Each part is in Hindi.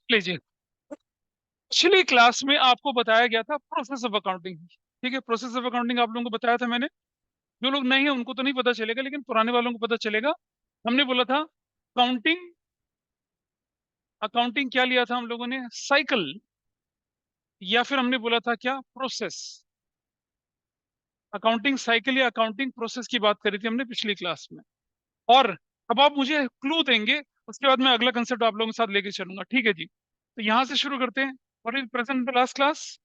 लीजिए, पिछली क्लास में आपको बताया गया था प्रोसेस ऑफ अकाउंटिंग। ठीक है, प्रोसेस ऑफ अकाउंटिंग आप लोगों को बताया था मैंने। जो लोग नहीं है उनको तो नहीं पता चलेगा, लेकिन पुराने वालों को पता चलेगा। हमने बोला था काउंटिंग, अकाउंटिंग क्या लिया था हम लोगों ने, साइकिल, या फिर हमने बोला था क्या, प्रोसेस। अकाउंटिंग साइकिल या अकाउंटिंग प्रोसेस की बात करी थी हमने पिछली क्लास में। और अब आप मुझे क्लू देंगे, उसके बाद मैं अगला कंसेप्ट आप लोगों के साथ लेके चलूंगा। ठीक है जी, तो यहाँ से शुरू करते हैं। और is present the last class?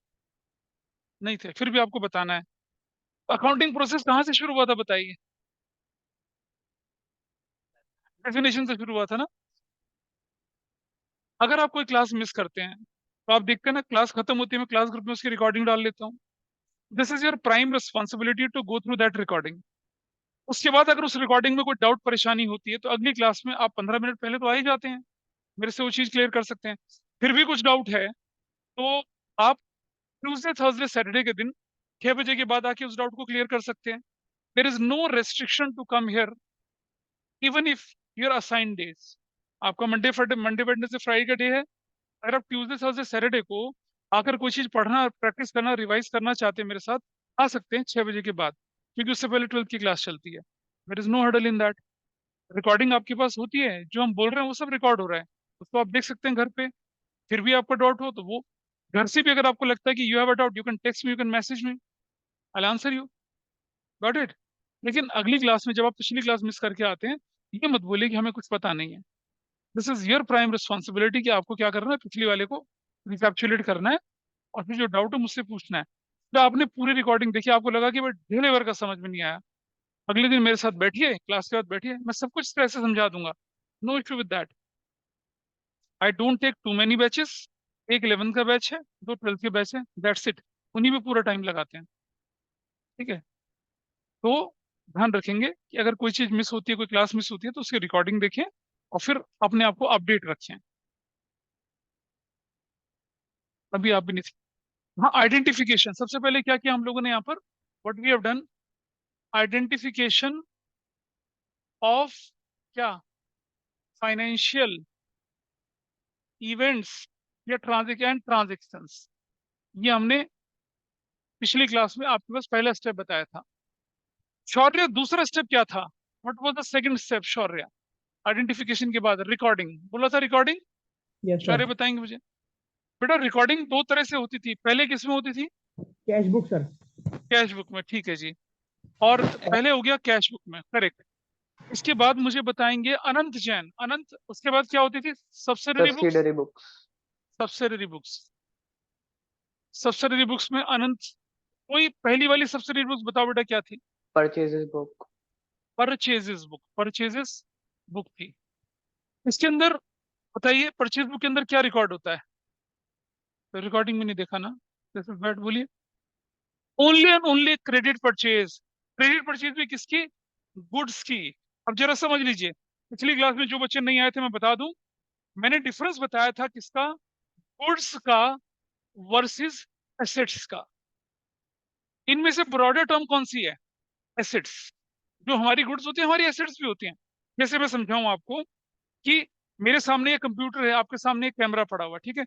नहीं थे, फिर भी आपको बताना है। अकाउंटिंग प्रोसेस कहाँ से शुरू हुआ था बताइए? डेफिनेशन से शुरू हुआ था ना। अगर आप कोई क्लास मिस करते हैं तो आप देखते हैं ना, क्लास खत्म होती है, मैं क्लास ग्रुप में उसकी रिकॉर्डिंग डाल लेता हूँ। This is your prime responsibility to go through that recording. उसके बाद अगर उस रिकॉर्डिंग में कोई डाउट परेशानी होती है तो अगली क्लास में आप 15 मिनट पहले तो आ ही जाते हैं, मेरे से वो चीज क्लियर कर सकते हैं। फिर भी कुछ डाउट है तो आप ट्यूसडे थर्सडे सैटरडे के दिन 6 बजे के बाद आके उस डाउट को क्लियर कर सकते हैं। There is no restriction to come here even if your assign days. आपका मंडे वेडनेसडे फ्राइडे का डे है, अगर आप ट्यूसडे थर्सडे सैटरडे को आकर कोई चीज पढ़ना, प्रैक्टिस करना, रिवाइज करना चाहते हैं मेरे साथ, आ सकते हैं 6 बजे के बाद, क्योंकि उससे पहले 12th की क्लास चलती है। There is no hurdle in that. Recording आपके पास होती है, जो हम बोल रहे हैं वो सब रिकॉर्ड हो रहा है, उसको आप देख सकते हैं घर पे। फिर भी आपका डाउट हो तो वो घर से भी, अगर आपको लगता है कि you have a doubt, you can text me, you can message me, I answer you. Got it? लेकिन अगली क्लास में जब आप पिछली क्लास मिस करके आते हैं, ये मत बोलिए कि हमें कुछ पता नहीं है। This is your prime responsibility कि आपको क्या करना है, पिछली वाले को रिकैप्चुलेट करना है, और फिर जो डाउट है मुझसे पूछना है। तो आपने पूरी रिकॉर्डिंग देखी, आपको लगा कि भाई ढेले भर का समझ में नहीं आया, अगले दिन मेरे साथ बैठिए, क्लास के बाद बैठिए, मैं सब कुछ तरह से समझा दूंगा। No issue with that. I don't take too many batches. एक 11th का बैच है, दो 12th के बैच है, दैट्स इट। उन्हीं में पूरा टाइम लगाते हैं। ठीक है, तो ध्यान रखेंगे कि अगर कोई चीज मिस होती है, कोई क्लास मिस होती है, तो उसकी रिकॉर्डिंग देखें और फिर अपने आप को अपडेट रखें। अभी आप भी नहीं। हाँ, आइडेंटिफिकेशन सबसे पहले क्या किया हम लोगों ने यहाँ पर, what we have done, identification of क्या, फाइनेंशियल इवेंट्स या ट्रांजेक्शंस। ये हमने पिछली क्लास में आपके पास पहला स्टेप बताया था। शौर्य, दूसरा स्टेप क्या था? What was the second step Shaurya? Identification के बाद रिकॉर्डिंग बोला था, रिकॉर्डिंग। Yes sir. शौर्य बताएंगे मुझे। बेटा रिकॉर्डिंग दो तरह से होती थी, पहले किस में होती थी? Cash book sir. Cash book में, ठीक है जी। और पहले हो गया कैश बुक में, करेक्ट। इसके बाद मुझे बताएंगे अनंत जैन, अनंत, उसके बाद क्या होती थी? Subsidiary books. Subsidiary books. Subsidiary books, subsidiary books में अनंत। कोई पहली वाली सब्सिडरी बुक्स बताओ बेटा क्या थी? Purchases book. Purchases book, purchases book थी। इसके अंदर बताइए, परचेज बुक के अंदर क्या रिकॉर्ड होता है? तो रिकॉर्डिंग में नहीं देखा ना, जैसे बैठ बोलिए। Only and only credit purchase. Credit purchase भी किसकी? गुड्स की। अब जरा समझ लीजिए, पिछली क्लास में जो बच्चे नहीं आए थे मैं बता दूं, मैंने डिफरेंस बताया था किसका, गुड्स का वर्सेस एसेट्स का। इनमें से ब्रॉडर टर्म कौन सी है? एसेट्स। जो हमारी गुड्स होती है, हमारी एसेट्स भी होती हैं। जैसे मैं समझाऊं आपको कि मेरे सामने एक कंप्यूटर है, आपके सामने एक कैमरा पड़ा हुआ, ठीक है।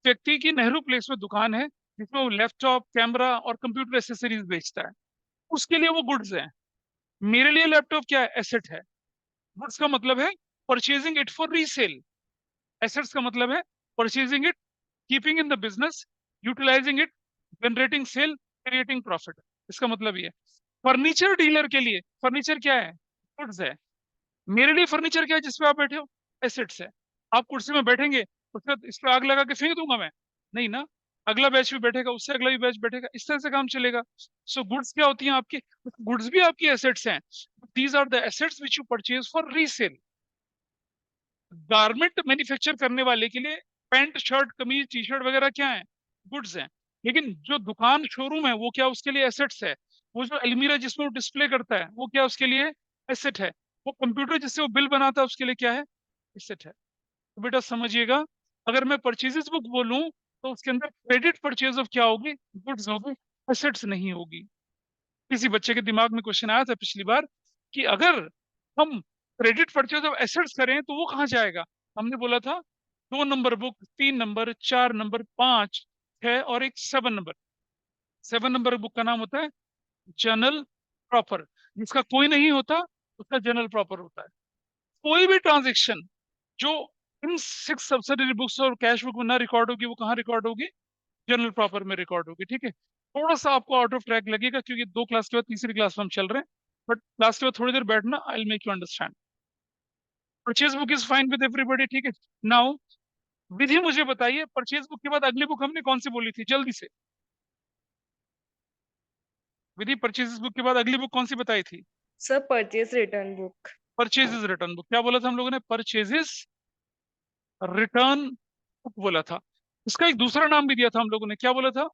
व्यक्ति की नेहरू प्लेस में दुकान है, जिसमें वो लैपटॉप, कैमरा और कंप्यूटर एसेसरीज बेचता है, उसके लिए वो गुड्स है। मेरे लिए लैपटॉप क्या है? एसेट है। गुड्स का मतलब है purchasing it for resale. Assets का मतलब है purchasing it, keeping in the business, utilising it, generating sale, creating profit. इसका मतलब ये है। फर्नीचर डीलर के लिए फर्नीचर क्या है? गुड्स है। मेरे लिए फर्नीचर क्या है जिसपे आप बैठे हो? एसेट्स है। आप कुर्सी में बैठेंगे, उसके इस पे आग लगा के फेंक दूंगा मैं? नहीं ना। अगला बैच भी बैठेगा, उससे अगला भी बैच बैठेगा, इस तरह से काम चलेगा। सो गुड्स क्या होती हैं आपकी? गुड्स भी आपकी एसेट्स हैं। These are the assets which you purchase for resale. Garment manufacture करने वाले के लिए पैंट शर्ट कमीज टी शर्ट वगैरह क्या है? गुड्स हैं। लेकिन जो दुकान शोरूम है वो क्या, उसके लिए एसेट्स है। वो जो अलमीरा जिसमें वो डिस्प्ले करता है वो क्या, उसके लिए एसेट है। वो कंप्यूटर जिससे वो बिल बनाता है उसके लिए क्या है? एसेट है। तो बेटा समझिएगा, अगर मैं परचेजेस बुक बोलूं तो उसके अंदर क्रेडिट परचेज ऑफ क्या होगी? गुड्स होगी, एसेट्स नहीं होगी। किसी बच्चे के दिमाग में क्वेश्चन आया था पिछली बार कि अगर हम क्रेडिट परचेज ऑफ एसेट्स करें तो वो कहाँ जाएगा? हमने बोला था 2 नंबर बुक, 3 नंबर, 4 नंबर, 5, 6 और एक 7 नंबर। 7 नंबर बुक का नाम होता है जनरल प्रॉपर। जिसका कोई नहीं होता उसका जनरल प्रॉपर होता है। कोई भी ट्रांजेक्शन जो इन 6 सब्सिडरी बुक्स और कैश बुक में ना रिकॉर्ड होगी, वो कहाँ रिकॉर्ड होगी? जनरल प्रॉपर में रिकॉर्ड होगी। ठीक है, थोड़ा सा आपको आउट ऑफ ट्रैक लगेगा क्योंकि 2 क्लास के बाद तीसरी क्लास में हम चल रहे हैं, बट क्लास के बाद थोड़ी देर बैठना, I will make you understand. Purchase book is fine with everybody. ठीक है, नाउ विधि मुझे बताइए, परचेज बुक के बाद अगली बुक हमने कौन सी बोली थी? जल्दी से विधि, परचेज बुक के बाद अगली बुक कौन सी बताई थी? Sir purchase return book. Purchases return book. क्या बोला था हम लोगों ने? परचेजेस रिटर्न बुक बोला था। इसका एक दूसरा नाम भी दिया था हम लोगों ने, क्या बोला था?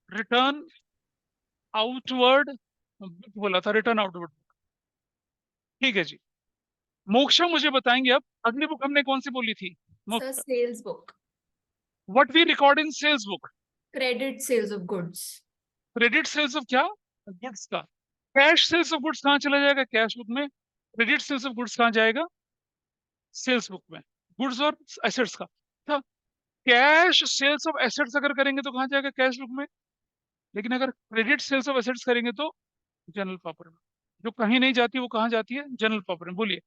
रिटर्न आउटवर्ड बुक बोला था, रिटर्न आउटवर्ड। ठीक है जी। मोक्षा मुझे बताएंगे अब अगली बुक हमने कौन सी बोली थी? Sir sales book, what we record in sales book? Credit sales of goods. Credit sales of क्या? गुड्स का। कैश सेल्स ऑफ गुड्स कहाँ चला जाएगा? कैश बुक में। क्रेडिट सेल्स ऑफ गुड्स कहाँ जाएगा? सेल्स बुक में। गुड्स और एसेट्स का था। कैश सेल्स ऑफ एसेट्स अगर करेंगे तो कहाँ जाएगा? कैश बुक में। लेकिन अगर क्रेडिट सेल्स ऑफ एसेट्स करेंगे तो जनरल प्रॉपर्टी में। जो कहीं नहीं जाती वो कहाँ जाती है? जनरल प्रॉपर्टी में। बोलिए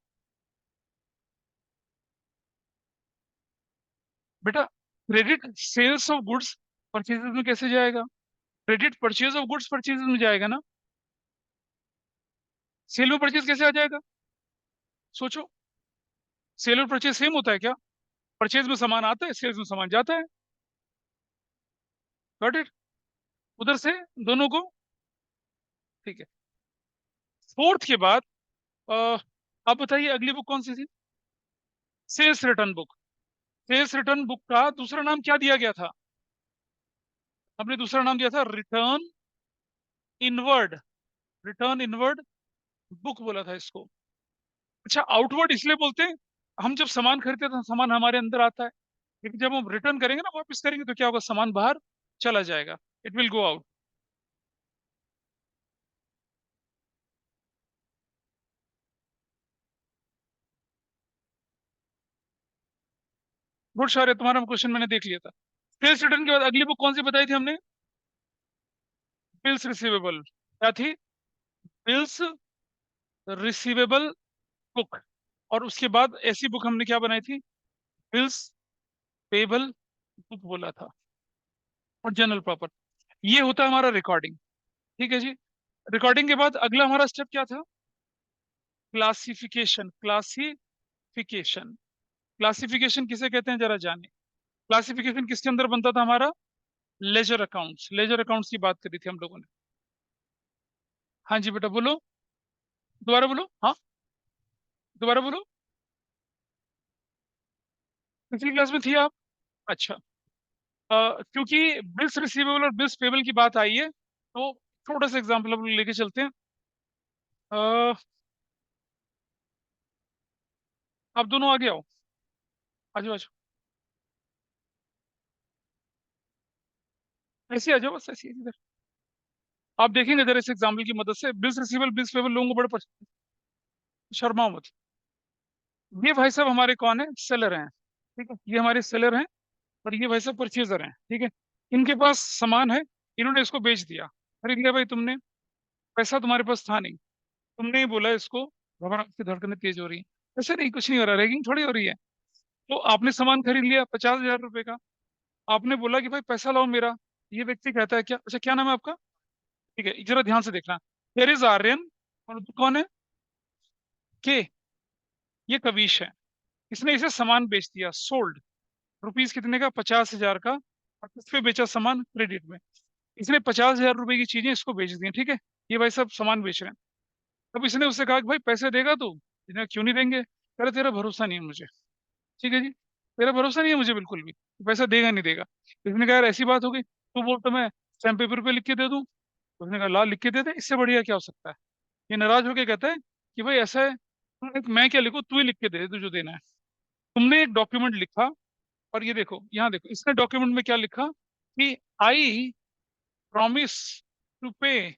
बेटा, credit sales of goods purchases में कैसे जाएगा? Credit purchase of goods purchases में जाएगा ना। सेल में परचेज कैसे आ जाएगा? सोचो, सेल और परचेज सेम होता है क्या? परचेज में सामान आता है, सेल्स में सामान जाता है। Got it? उधर से दोनों को। ठीक है, फोर्थ के बाद आप बताइए अगली बुक कौन सी थी? Sales return book. Sales return book का दूसरा नाम क्या दिया गया था? हमने दूसरा नाम दिया था return inward. Return inward book बोला था इसको। अच्छा, आउटवर्ड इसलिए बोलते हैं, हम जब सामान खरीदते हैं तो सामान हमारे अंदर आता है, लेकिन जब हम रिटर्न करेंगे ना, वापस करेंगे, तो क्या होगा? सामान बाहर चला जाएगा, it will go out. Good Shaurya, तुम्हारा क्वेश्चन मैंने देख लिया था। सेल्स रिटर्न के बाद अगली बुक कौन सी बताई थी हमने? Bills receivable. क्या थी? Bills receivable book. और उसके बाद ऐसी बुक हमने क्या बनाई थी? बिल्स पेबल बुक बोला था। और जनरल प्रॉपर। ये होता है हमारा रिकॉर्डिंग। ठीक है जी। रिकॉर्डिंग के बाद अगला हमारा स्टेप क्या था? क्लासिफिकेशन। क्लासिफिकेशन। क्लासिफिकेशन किसे कहते हैं जरा जाने। क्लासिफिकेशन किसके अंदर बनता था हमारा? Ledger accounts. लेजर अकाउंट्स की बात करी थी हम लोगों ने। हाँ जी बेटा बोलो, दोबारा बोलो। हाँ, दोबारा बोलो। पिछली क्लास में थी आप? अच्छा। क्योंकि बिल्स रिसीवेबल और बिल्स पेबल की बात आई है, तो थोड़ा सा एग्जाम्पल हम लोग लेके चलते हैं। अ, आप दोनों आगे आओ, आ जाओ आ जाओ, ऐसे आ जाओ, बस ऐसे ही इधर। आप देखेंगे जरा इस एग्जाम्पल की मदद से, बिल्स रिसीवेबल बिल्स पेबल लोगों को बड़े शर्माओ मत। ये भाई साहब हमारे कौन है? सेलर हैं। ठीक है, ये हमारे सेलर हैं, और ये भाई साहब परचेजर हैं। ठीक है, इनके पास सामान है, इन्होंने इसको बेच दिया। खरीद लिया भाई तुमने, पैसा तुम्हारे पास था नहीं, तुमने ही बोला इसको, घबरा की धड़कनें तेज हो रही हैं। ऐसे नहीं, कुछ नहीं हो रहा, रैगिंग थोड़ी हो रही है। तो आपने सामान खरीद लिया 50,000 रुपए का, आपने बोला कि भाई पैसा लाओ मेरा। ये व्यक्ति कहता है क्या, अच्छा क्या नाम है आपका? ठीक है, जरा ध्यान से देखना। हियर इज आर्यन, और तू कौन है? के। ये कविश है। इसने इसे सामान बेच दिया, सोल्ड। रुपीस कितने का? 50,000 का। और किस पे बेचा सामान? क्रेडिट में। इसने 50,000 रुपए की चीजें इसको बेच दी, ठीक है। ये भाई सब सामान बेच रहे हैं। अब इसने उससे कहा कि भाई पैसे देगा तू? इसने क्यों नहीं देंगे? कह रहे तेरा भरोसा नहीं है मुझे। ठीक है जी, तेरा भरोसा नहीं है मुझे बिल्कुल भी, पैसा देगा नहीं देगा। इसने कहा यार ऐसी बात हो गई, तू बोल तो मैं स्टैम्प पेपर पे लिख के दे दूं। तो उसने कहा ला लिख के दे दे, इससे बढ़िया क्या हो सकता है। ये नाराज होके कहता है कि भाई ऐसा है, मैं क्या लिखूं, तू ही लिख के दे दे तुझे देना है। तुमने एक डॉक्यूमेंट लिखा, और ये देखो यहाँ देखो, इसने डॉक्यूमेंट में क्या लिखा कि आई प्रॉमिस टू पे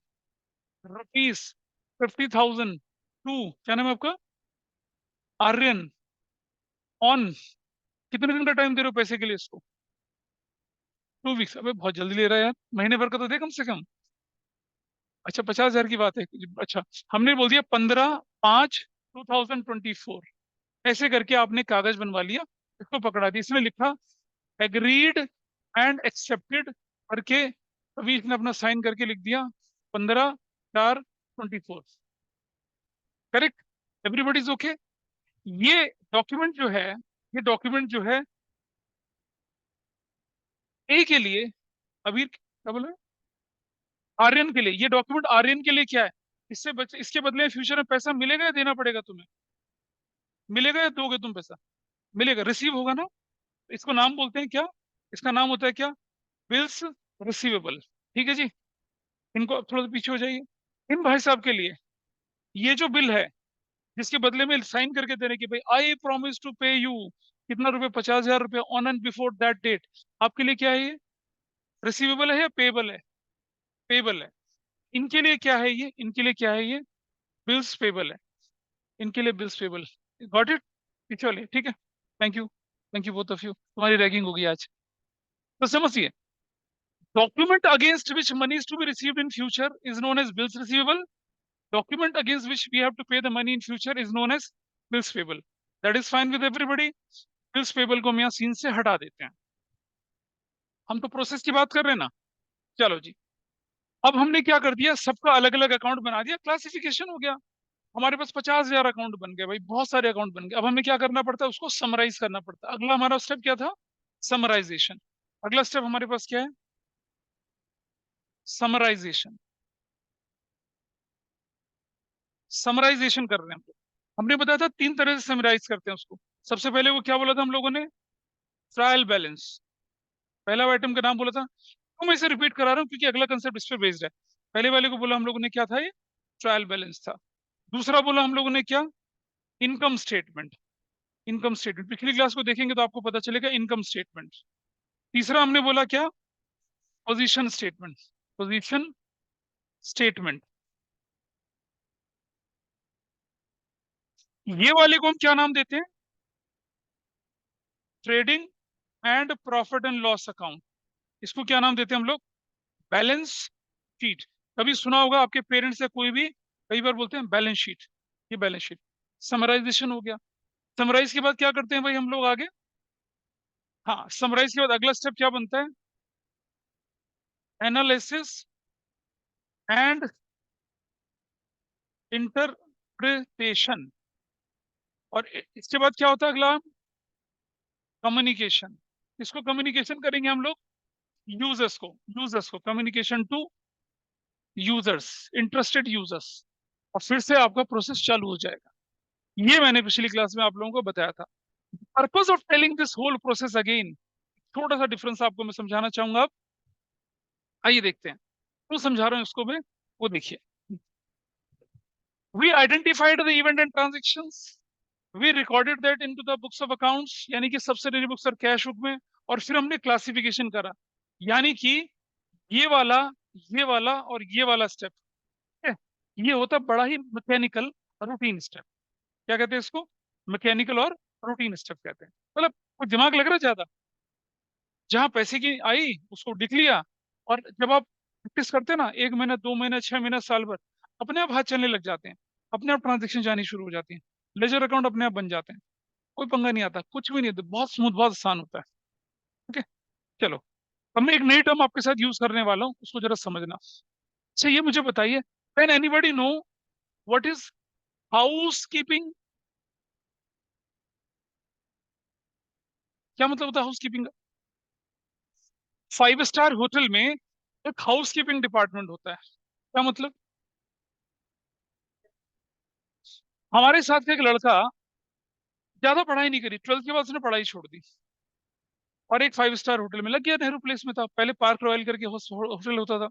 ₹50,000 टू, क्या नाम है आपका? आर्यन, ऑन कितने दिन का टाइम दे रहे हो पैसे के लिए इसको? 2 वीक्स। अबे बहुत जल्दी ले रहा है यार, महीने भर का तो दे कम से कम। अच्छा 50,000 की बात है। अच्छा, हमने बोल दिया 15/5/2024, ऐसे करके आपने कागज बनवा लिया, इसको पकड़ा दिया, इसमें लिखा एग्रीड एंड एक्सेप्टेड करके, अभी इसने अपना साइन करके लिख दिया 15/4/24। करेक्ट? Everybody is okay? ये डॉक्यूमेंट जो है, ये डॉक्यूमेंट जो है ए के लिए, अभी क्या बोला, आर्यन के लिए, ये डॉक्यूमेंट आर्यन के लिए क्या है? इसके बदले में फ्यूचर में पैसा मिलेगा या देना पड़ेगा तुम्हें? मिलेगा या दोगे तुम पैसा? मिलेगा, रिसीव होगा ना। इसको नाम बोलते हैं क्या? इसका नाम होता है क्या? Bills receivable. ठीक है जी। इनको अब थोड़ा सा पीछे हो जाइए। इन भाई साहब के लिए ये जो बिल है, जिसके बदले में साइन करके देने की, भाई I promise to pay you कितना रुपए, 50,000 रुपए on and before that date, आपके लिए क्या है ये? रिसीवेबल है या पेबल है? पेबल है। इनके लिए क्या है ये? इनके लिए क्या है ये? बिल्स पेबल है। इनके लिए बिल्स पेबल। Got it? पीछे वाले, ठीक है। Thank you both of you, तुम्हारी रैगिंग होगी आज। तो समझिए, document against which money is to be received in future is known as bills receivable. Document against which we have to pay the money in future is known as bills payable. That is fine with everybody. bills payable को हम यहाँ सीन से हटा देते हैं। हम तो प्रोसेस की बात कर रहे हैं ना। चलो जी, अब हमने क्या कर दिया, सबका अलग अलग अकाउंट बना दिया, क्लासिफिकेशन हो गया। हमारे पास 50,000 अकाउंट बन गए भाई, बहुत सारे अकाउंट बन गए। अब हमें क्या करना पड़ता है, उसको समराइज करना पड़ता है। अगला हमारा स्टेप क्या था? समराइजेशन। अगला स्टेप हमारे पास क्या है? समराइजेशन। समराइजेशन कर रहे हैं हम लोग। हमने बताया था 3 तरह से समराइज करते हैं उसको। सबसे पहले वो क्या बोला था हम लोगों ने? Trial balance. पहला आइटम का नाम बोला था, तो मैं इसे रिपीट करा रहा हूँ क्योंकि अगला कंसेप्ट इस पर बेस्ड है। पहले वाले को बोला हम लोगों ने क्या था, ये ट्रायल बैलेंस था। दूसरा बोला हम लोगों ने क्या? Income statement. इनकम स्टेटमेंट पिछली क्लास को देखेंगे तो आपको पता चलेगा, इनकम स्टेटमेंट। तीसरा हमने बोला क्या? Position statement. Position statement. ये वाले को हम क्या नाम देते हैं? Trading and profit and loss account. इसको क्या नाम देते हैं हम लोग? Balance sheet. कभी सुना होगा आपके पेरेंट्स या कोई भी, कई बार बोलते हैं बैलेंस शीट। ये बैलेंस शीट। समराइजेशन हो गया। समराइज के बाद क्या करते हैं भाई हम लोग आगे? हाँ, समराइज के बाद अगला स्टेप क्या बनता है? Analysis and interpretation. और इसके बाद क्या होता है अगला? कम्युनिकेशन। इसको कम्युनिकेशन करेंगे हम लोग यूजर्स को communication to users, interested users. और फिर से आपका प्रोसेस चालू हो जाएगा। ये मैंने पिछली क्लास में आप लोगों को बताया था। Purpose of telling this whole process again, थोड़ा सा डिफरेंस आपको मैं समझाना चाहूंगा। अब आइए देखते हैं, तो समझा रहा हूं इसको मैं, वो देखिए। We identified the event and transactions, we recorded that into the books of accounts, यानी कि सब्सिडरी बुक्स और कैश बुक में। और फिर हमने क्लासिफिकेशन करा, यानी कि ये वाला, ये वाला और ये वाला स्टेप है, ये होता है बड़ा ही मैकेनिकल रूटीन स्टेप। क्या कहते हैं इसको? मैकेनिकल और रूटीन स्टेप कहते हैं। मतलब कुछ दिमाग लग रहा है ज्यादा? जहां पैसे की आई उसको दिख लिया, और जब आप प्रैक्टिस करते हैं ना, 1 महीना 2 महीना 6 महीना साल भर, अपने आप हाथ चलने लग जाते हैं, अपने आप ट्रांजेक्शन जानी शुरू हो जाती है, लेजर अकाउंट अपने आप बन जाते हैं। कोई पंगा नहीं आता, कुछ भी नहीं होता, बहुत स्मूथ, बहुत आसान होता है। ठीक है, चलो। अब मैं एक नई टर्म आपके साथ यूज करने वाला हूँ, उसको जरा समझना। अच्छा ये मुझे बताइए, can anybody know what is house keeping? क्या मतलब होता है हाउस कीपिंग का? 5 स्टार होटल में एक हाउस कीपिंग डिपार्टमेंट होता है। क्या मतलब? हमारे साथ का एक लड़का ज्यादा पढ़ाई नहीं करी, 12th के बाद उसने पढ़ाई छोड़ दी और एक 5 स्टार होटल में लग गया। नेहरू प्लेस में था, पहले पार्क रॉयल करके होटल होता था।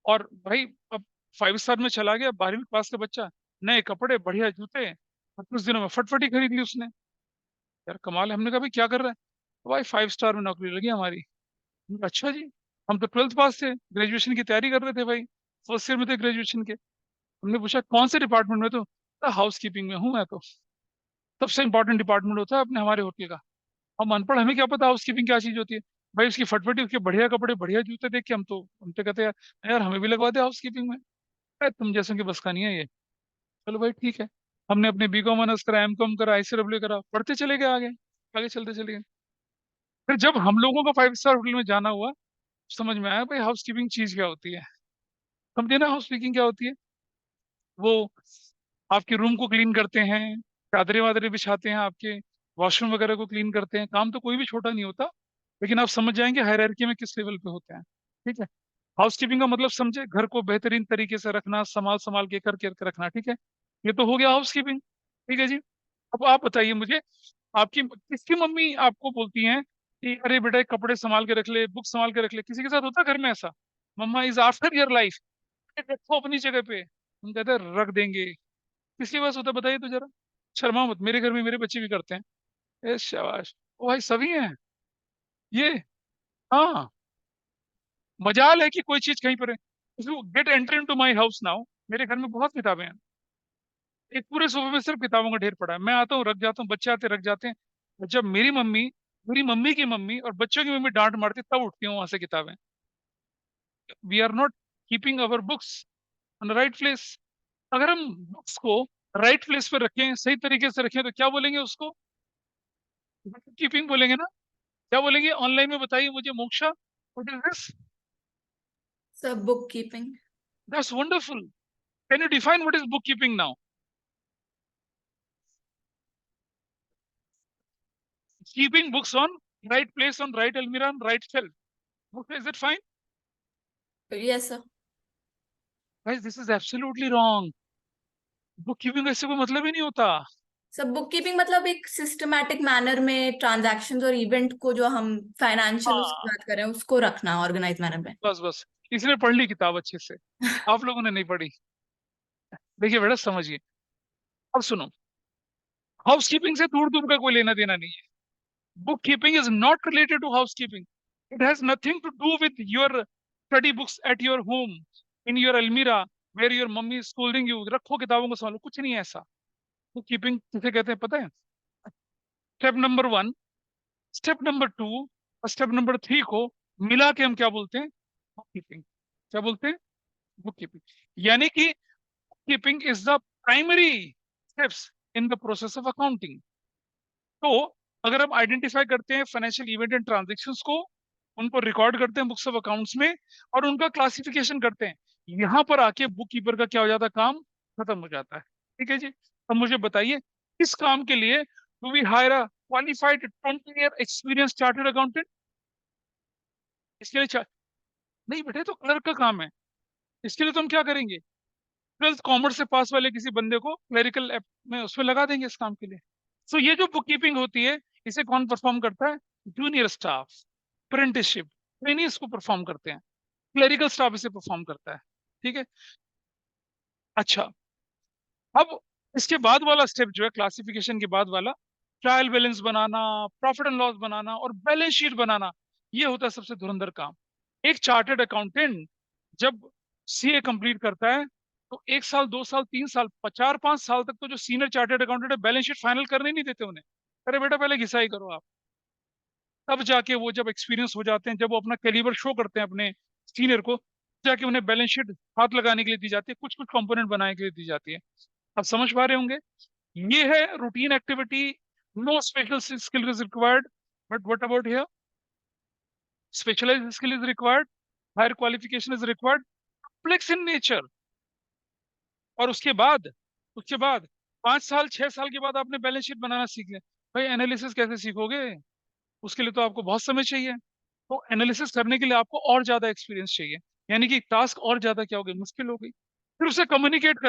और भाई अब 5 स्टार में चला गया, 12वीं क्लास का बच्चा, नए कपड़े, बढ़िया जूते, और कुछ दिनों में फटफटी खरीद ली उसने। यार कमाल है। हमने कहा भाई क्या कर रहा है? तो भाई 5 स्टार में नौकरी लगी हमारी। हमने कहा, अच्छा जी। हम तो 12th पास थे, ग्रेजुएशन की तैयारी कर रहे थे भाई, फर्स्ट ईयर में थे ग्रेजुएशन के। हमने पूछा कौन से डिपार्टमेंट में? तो हाउस कीपिंग में हूँ मैं तो। सबसे इंपॉर्टेंट डिपार्टमेंट होता है अपने हमारे होटल का। हम अनपढ़, हमें क्या पता हाउस कीपिंग क्या चीज होती है। भाई उसकी फटफटी, उसके बढ़िया कपड़े, बढ़िया जूते देख के हम तो उनसे कहते हैं यार हमें भी लगवा दे हाउस कीपिंग में। अरे तुम जैसों की बस का नहीं है ये। चलो भाई ठीक है, हमने अपने बीकॉम ऑनर्स करा, एमकॉम करा, आईसीडब्ल्यू करा, पढ़ते चले गए आगे, आगे चलते चले गए। फिर जब हम लोगों को 5 स्टार होटल में जाना हुआ, समझ में आया भाई हाउस कीपिंग चीज क्या होती है। समझे ना हाउस कीपिंग क्या होती है। वो आपके रूम को क्लीन करते हैं, चादरें वादरें बिछाते हैं, आपके वॉशरूम वगैरह को क्लीन करते हैं। काम तो कोई भी छोटा नहीं होता, लेकिन आप समझ जाएंगे हायरार्की में किस लेवल पे होते हैं। ठीक है, हाउसकीपिंग का मतलब समझे, घर को बेहतरीन तरीके से रखना, संभाल संभाल के करके रखना। ठीक है, ये तो हो गया हाउसकीपिंग। ठीक है जी। अब आप बताइए मुझे, आपकी किसकी मम्मी आपको बोलती हैं कि अरे बेटा कपड़े संभाल के रख ले, बुक संभाल के रख ले। किसी के साथ होता है घर में ऐसा? मम्मा इज आफ्टर योर लाइफ, रखो अपनी जगह पे। हम कहते हैं रख देंगे। किसके पास होता है बताइए तो जरा। शर्मा मत, मेरे घर में मेरे बच्चे भी करते हैं। ए शाबाश, ओ भाई सभी हैं ये। हाँ, मजाल है कि कोई चीज कहीं पर है। Get enter into my house now, मेरे घर में बहुत किताबें हैं। एक पूरे सोफे में सिर्फ किताबों का ढेर पड़ा है। मैं आता हूँ रख जाता हूँ, बच्चे आते रख जाते हैं। और जब मेरी मम्मी की मम्मी और बच्चों की मम्मी डांट मारती तब उठती हूँ वहां से किताबें। We are not keeping our books on right place. अगर हम बुक्स को राइट प्लेस पे रखें, सही तरीके से रखें, तो क्या बोलेंगे उसको? कीपिंग बोलेंगे ना। क्या बोलेंगे ऑनलाइन में बताइए मुझे moksha, what is this? So bookkeeping. That's wonderful. Can you define what is book keeping now? Keeping books on right place, on right almirah, on right shelf. Okay, is it fine? Yes, sir. Guys, this is absolutely wrong. Book keeping का इससे कोई मतलब ही नहीं होता। सब बुक कीपिंग मतलब एक सिस्टमैटिक मैनर में ट्रांजैक्शंस और इवेंट को जो हम फाइनेंशियल उसकी हाँ, बात कर रहे हैं उसको रखना ऑर्गेनाइज मैनर में। बस बस, इसने पढ़ ली किताब अच्छे से, आप लोगों ने नहीं पढ़ी। देखिए बेटा समझिए, अब सुनो, हाउस कीपिंग से दूर दूर का कोई लेना देना नहीं है। Book keeping is not related to house keeping. It has nothing to do with your study books at your home, in your almirah, where your mummy schooling you. रखो किताबों को संभालो, कुछ नहीं है ऐसा। बुक कीपिंग किसे कहते हैं पता है? स्टेप नंबर 1, स्टेप नंबर 2 और स्टेप नंबर 3 को मिला के हम क्या बोलते हैं? Book keeping. क्या बोलते हैं? Book keeping. यानी कि keeping is the primary steps in the process of accounting. तो अगर हम आइडेंटिफाई करते हैं फाइनेंशियल इवेंट एंड ट्रांजेक्शन्स को, उनको रिकॉर्ड करते हैं बुक्स ऑफ अकाउंट्स में, और उनका क्लासिफिकेशन करते हैं, यहाँ पर आके बुक कीपर का क्या हो जाता है? काम खत्म हो जाता है। ठीक है जी। अब मुझे बताइए, इस काम के लिए do we hire a qualified 20 year experience chartered accountant? इसके लिए नहीं बेटे, तो क्लर्क का काम है। इसके लिए तो हम क्या करेंगे? 12th कॉमर्स से पास वाले किसी बंदे को क्लरिकल में उसमें लगा देंगे इस काम के लिए। सो ये जो बुक कीपिंग होती है, इसे कौन परफॉर्म करता है? जूनियर स्टाफ, अप्रेंटिसशिप, ट्रेनी इसको परफॉर्म करते हैं। क्लरिकल स्टाफ इसे परफॉर्म करता है। ठीक है, अच्छा। अब इसके बाद वाला स्टेप जो है, क्लासिफिकेशन के बाद वाला, ट्रायल बैलेंस बनाना, प्रॉफिट एंड लॉस बनाना और बैलेंस शीट बनाना, ये होता है सबसे धुरंधर काम। एक चार्टर्ड अकाउंटेंट जब सीए कंप्लीट करता है, तो 1 साल, 2 साल, 3 साल, 4-5 साल तक तो जो सीनियर चार्टर्ड अकाउंटेंट है बैलेंस शीट फाइनल करने नहीं देते उन्हें। अरे बेटा पहले घिसाई करो आप। तब जाके वो जब एक्सपीरियंस हो जाते हैं, जब वो अपना कैलिबर शो करते हैं अपने सीनियर को, जाके उन्हें बैलेंस शीट हाथ लगाने के लिए दी जाती है, कुछ कुछ कंपोनेंट बनाने के लिए दी जाती है। आप समझ पा रहे होंगे, ये है routine activity. No special skill is required, but what about here? Specialised skill is required, higher qualification is required, complex in nature. और उसके बाद 5 साल 6 साल के बाद आपने बैलेंस शीट बनाना सीख लिया। भाई एनालिसिस कैसे सीखोगे? उसके लिए तो आपको बहुत समय चाहिए। तो एनालिसिस करने के लिए आपको और ज्यादा एक्सपीरियंस चाहिए, यानी कि टास्क और ज्यादा क्या हो गई? मुश्किल हो गई। फिर उसे कम्युनिकेट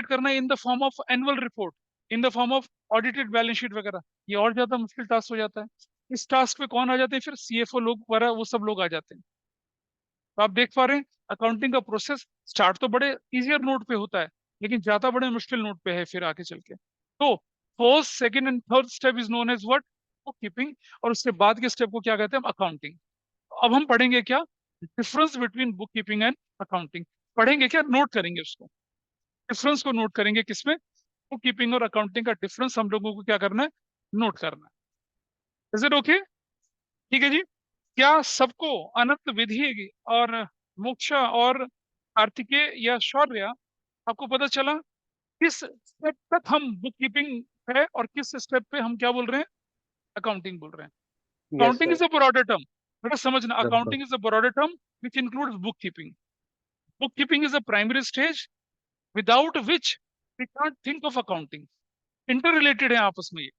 करना in the form of annual report, in the form of audited balance sheet वगैरह, ये और ज्यादा मुश्किल टास्क हो जाता है। इस टास्क पे कौन आ जाते हैं? फिर सीएफओ लोग वगैरह, वो सब लोग आ जाते हैं। तो आप देख पा रहे हैं, अकाउंटिंग का प्रोसेस स्टार्ट तो बड़े इजियर नोट पे होता है, लेकिन जाता बड़े मुश्किल नोट पे है फिर आगे चल के। तो first, second and third step is known as what? Bookkeeping. और उसके बाद के स्टेप को क्या कहते हैं? अकाउंटिंग। अब हम पढ़ेंगे क्या? Difference between book keeping and accounting. पढ़ेंगे क्या? नोट करेंगे उसको, डिफरेंस को नोट करेंगे। किसमें? बुक कीपिंग और अकाउंटिंग का डिफरेंस हम लोगों को क्या करना है? नोट करना है। Is it okay? ठीक है जी। क्या सबको अनंत विधि और मोक्ष और कार्तिकेय या शौर्य आपको पता चला? किस स्टेप तक हम बुक कीपिंग है और किस स्टेप पे हम क्या बोल रहे हैं, अकाउंटिंग बोल रहे हैं? Yes, accounting sir. Is a broader term, बेटा समझना, Yes, sir. Accounting is a broader term which includes book keeping. Book keeping is a primary stage without which we can't think of accounting. Inter related है आपस में ये,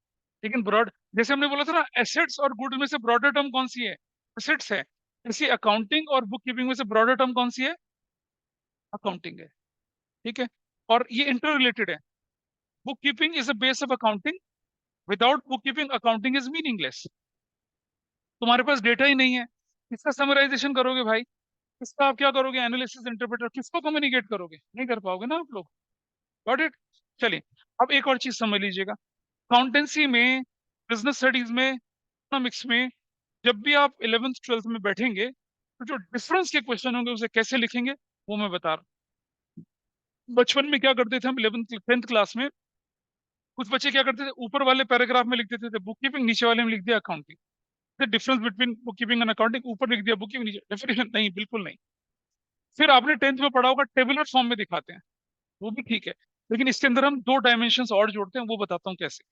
लेकिन ब्रॉड, जैसे हमने बोला था ना एसेट्स और गुड्स में से ब्रॉडर टर्म कौन सी है? एसेट्स है. इसी अकाउंटिंग और बुक कीपिंग में से ब्रॉडर टर्म कौन सी है? अकाउंटिंग है. ठीक है, और ये इंटर रिलेटेड है. Book keeping is a base of accounting. Without book keeping accounting is meaningless. तुम्हारे पास डेटा ही नहीं है, किसका समराइजेशन करोगे भाई? किसका आप क्या करोगे, एनालिसिस, इंटरप्रेटर, किसको कम्युनिकेट करोगे? नहीं कर पाओगे ना आप लोग. Got it? चलिए, अब एक और चीज समझ लीजिएगा. अकाउंटेंसी में, बिजनेस स्टडीज में, इकोनॉमिक्स में, जब भी आप 11th 12th में बैठेंगे तो जो डिफरेंस के क्वेश्चन होंगे उसे कैसे लिखेंगे वो मैं बता रहा हूँ. बचपन में क्या करते थे हम 11th 10th क्लास में, कुछ बच्चे क्या करते थे, ऊपर वाले पैराग्राफ में लिख देते थे बुक कीपिंग, नीचे वाले में लिख दिया accounting. The difference between book keeping and accounting, ऊपर लिख दिया बुक कीपिंग, नीचे डेफिनेशन नहीं, बिल्कुल नहीं. फिर आपने 10th में पढ़ा होगा टेबुलर फॉर्म में दिखाते हैं, वो भी ठीक है, लेकिन इसके अंदर हम दो डायमेंशन और जोड़ते हैं, वो बताता हूँ कैसे.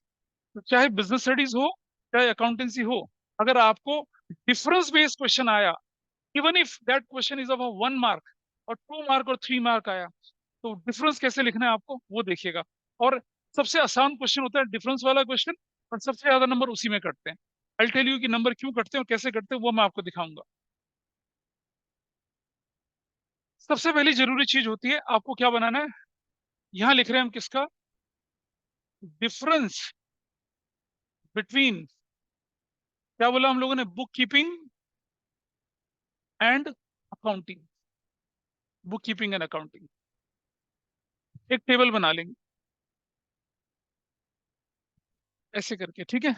तो चाहे बिजनेस स्टडीज हो चाहे अकाउंटेंसी हो, अगर आपको डिफरेंस बेस्ड क्वेश्चन आया, even if that question is of 1 mark और 2 मार्क और 3 मार्क आया, तो डिफरेंस कैसे लिखना है आपको वो देखिएगा. और सबसे आसान क्वेश्चन होता है डिफरेंस वाला क्वेश्चन, और सबसे ज्यादा नंबर उसी में कटते हैं. आई टेल यू कि नंबर क्यों कटते हैं और कैसे कटते हैं वो मैं आपको दिखाऊंगा. सबसे पहली जरूरी चीज होती है, आपको क्या बनाना है, यहां लिख रहे हैं हम किसका, डिफरेंस बिटवीन, क्या बोला हम लोगों ने, book keeping and accounting. Book keeping and accounting, एक टेबल बना लेंगे ऐसे करके, ठीक है.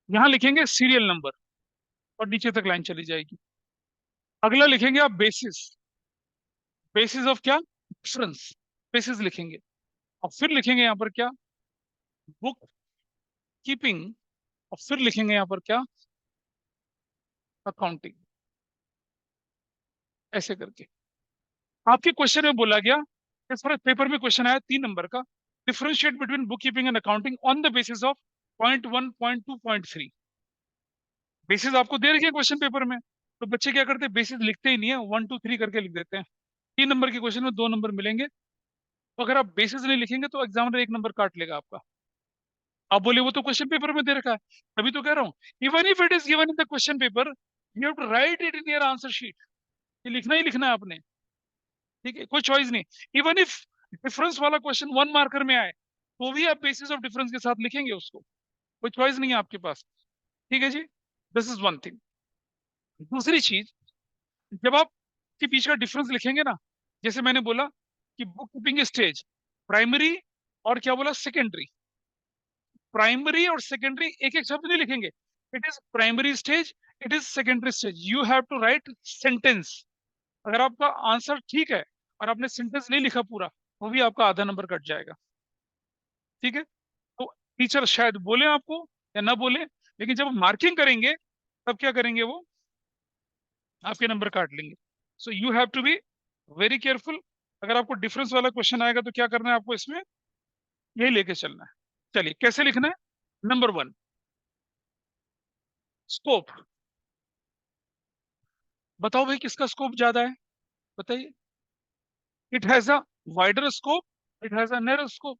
यहां लिखेंगे सीरियल नंबर और नीचे तक लाइन चली जाएगी. अगला लिखेंगे आप बेसिस. बेसिस ऑफ क्या, डिफरेंस, बेसिस लिखेंगे. और फिर लिखेंगे यहाँ पर क्या, बुक कीपिंग. और फिर लिखेंगे यहाँ पर क्या, अकाउंटिंग. ऐसे करके आपके क्वेश्चन में बोला गया, इस पर पेपर में क्वेश्चन आया 3 नंबर का, differentiate between book keeping and accounting on the basis of point 1, point 2, point 3. Basis आपको दे रखी है क्वेश्चन पेपर में, तो बच्चे क्या करते हैं, बेसिस लिखते ही नहीं है, 1, 2, 3 करके लिख देते हैं. 3 नंबर के क्वेश्चन में 2 नंबर मिलेंगे. तो अगर आप बेसिस नहीं लिखेंगे तो एग्जामिनर 1 नंबर काट लेगा आपका. आप बोले वो तो क्वेश्चन पेपर में दे रखा है, तभी तो कह रहा हूँ, even if it is given in the question paper, you have to write it in your answer sheet. ये लिखना ही लिखना है आपने, ठीक है, कोई चॉइस नहीं. इवन इफ डिफरेंस वाला क्वेश्चन 1 मार्कर में आए तो भी आप बेसिस ऑफ डिफरेंस के साथ लिखेंगे उसको, कोई चॉइस नहीं है आपके पास. ठीक है जी, दिस इज वन थिंग. दूसरी चीज, जब आप के बीच का डिफरेंस लिखेंगे ना, जैसे मैंने बोला कि बुक कीपिंग स्टेज प्राइमरी और क्या बोला, सेकेंडरी. प्राइमरी और सेकेंडरी एक एक शब्द नहीं लिखेंगे, it is primary stage, it is secondary stage. You have to write sentence. अगर आपका आंसर ठीक है और आपने सेंटेंस नहीं लिखा पूरा, वो भी आपका आधा नंबर कट जाएगा. ठीक है, तो टीचर शायद बोले आपको या ना बोले, लेकिन जब मार्किंग करेंगे तब क्या करेंगे, वो आपके नंबर काट लेंगे. So you have to be very careful. अगर आपको डिफरेंस वाला क्वेश्चन आएगा तो क्या करना है आपको, इसमें यही लेके चलना है. चलिए कैसे लिखना है. Number 1, scope. बताओ भाई किसका स्कोप ज्यादा है, बताइए. It has a wider scope, it has a narrow scope.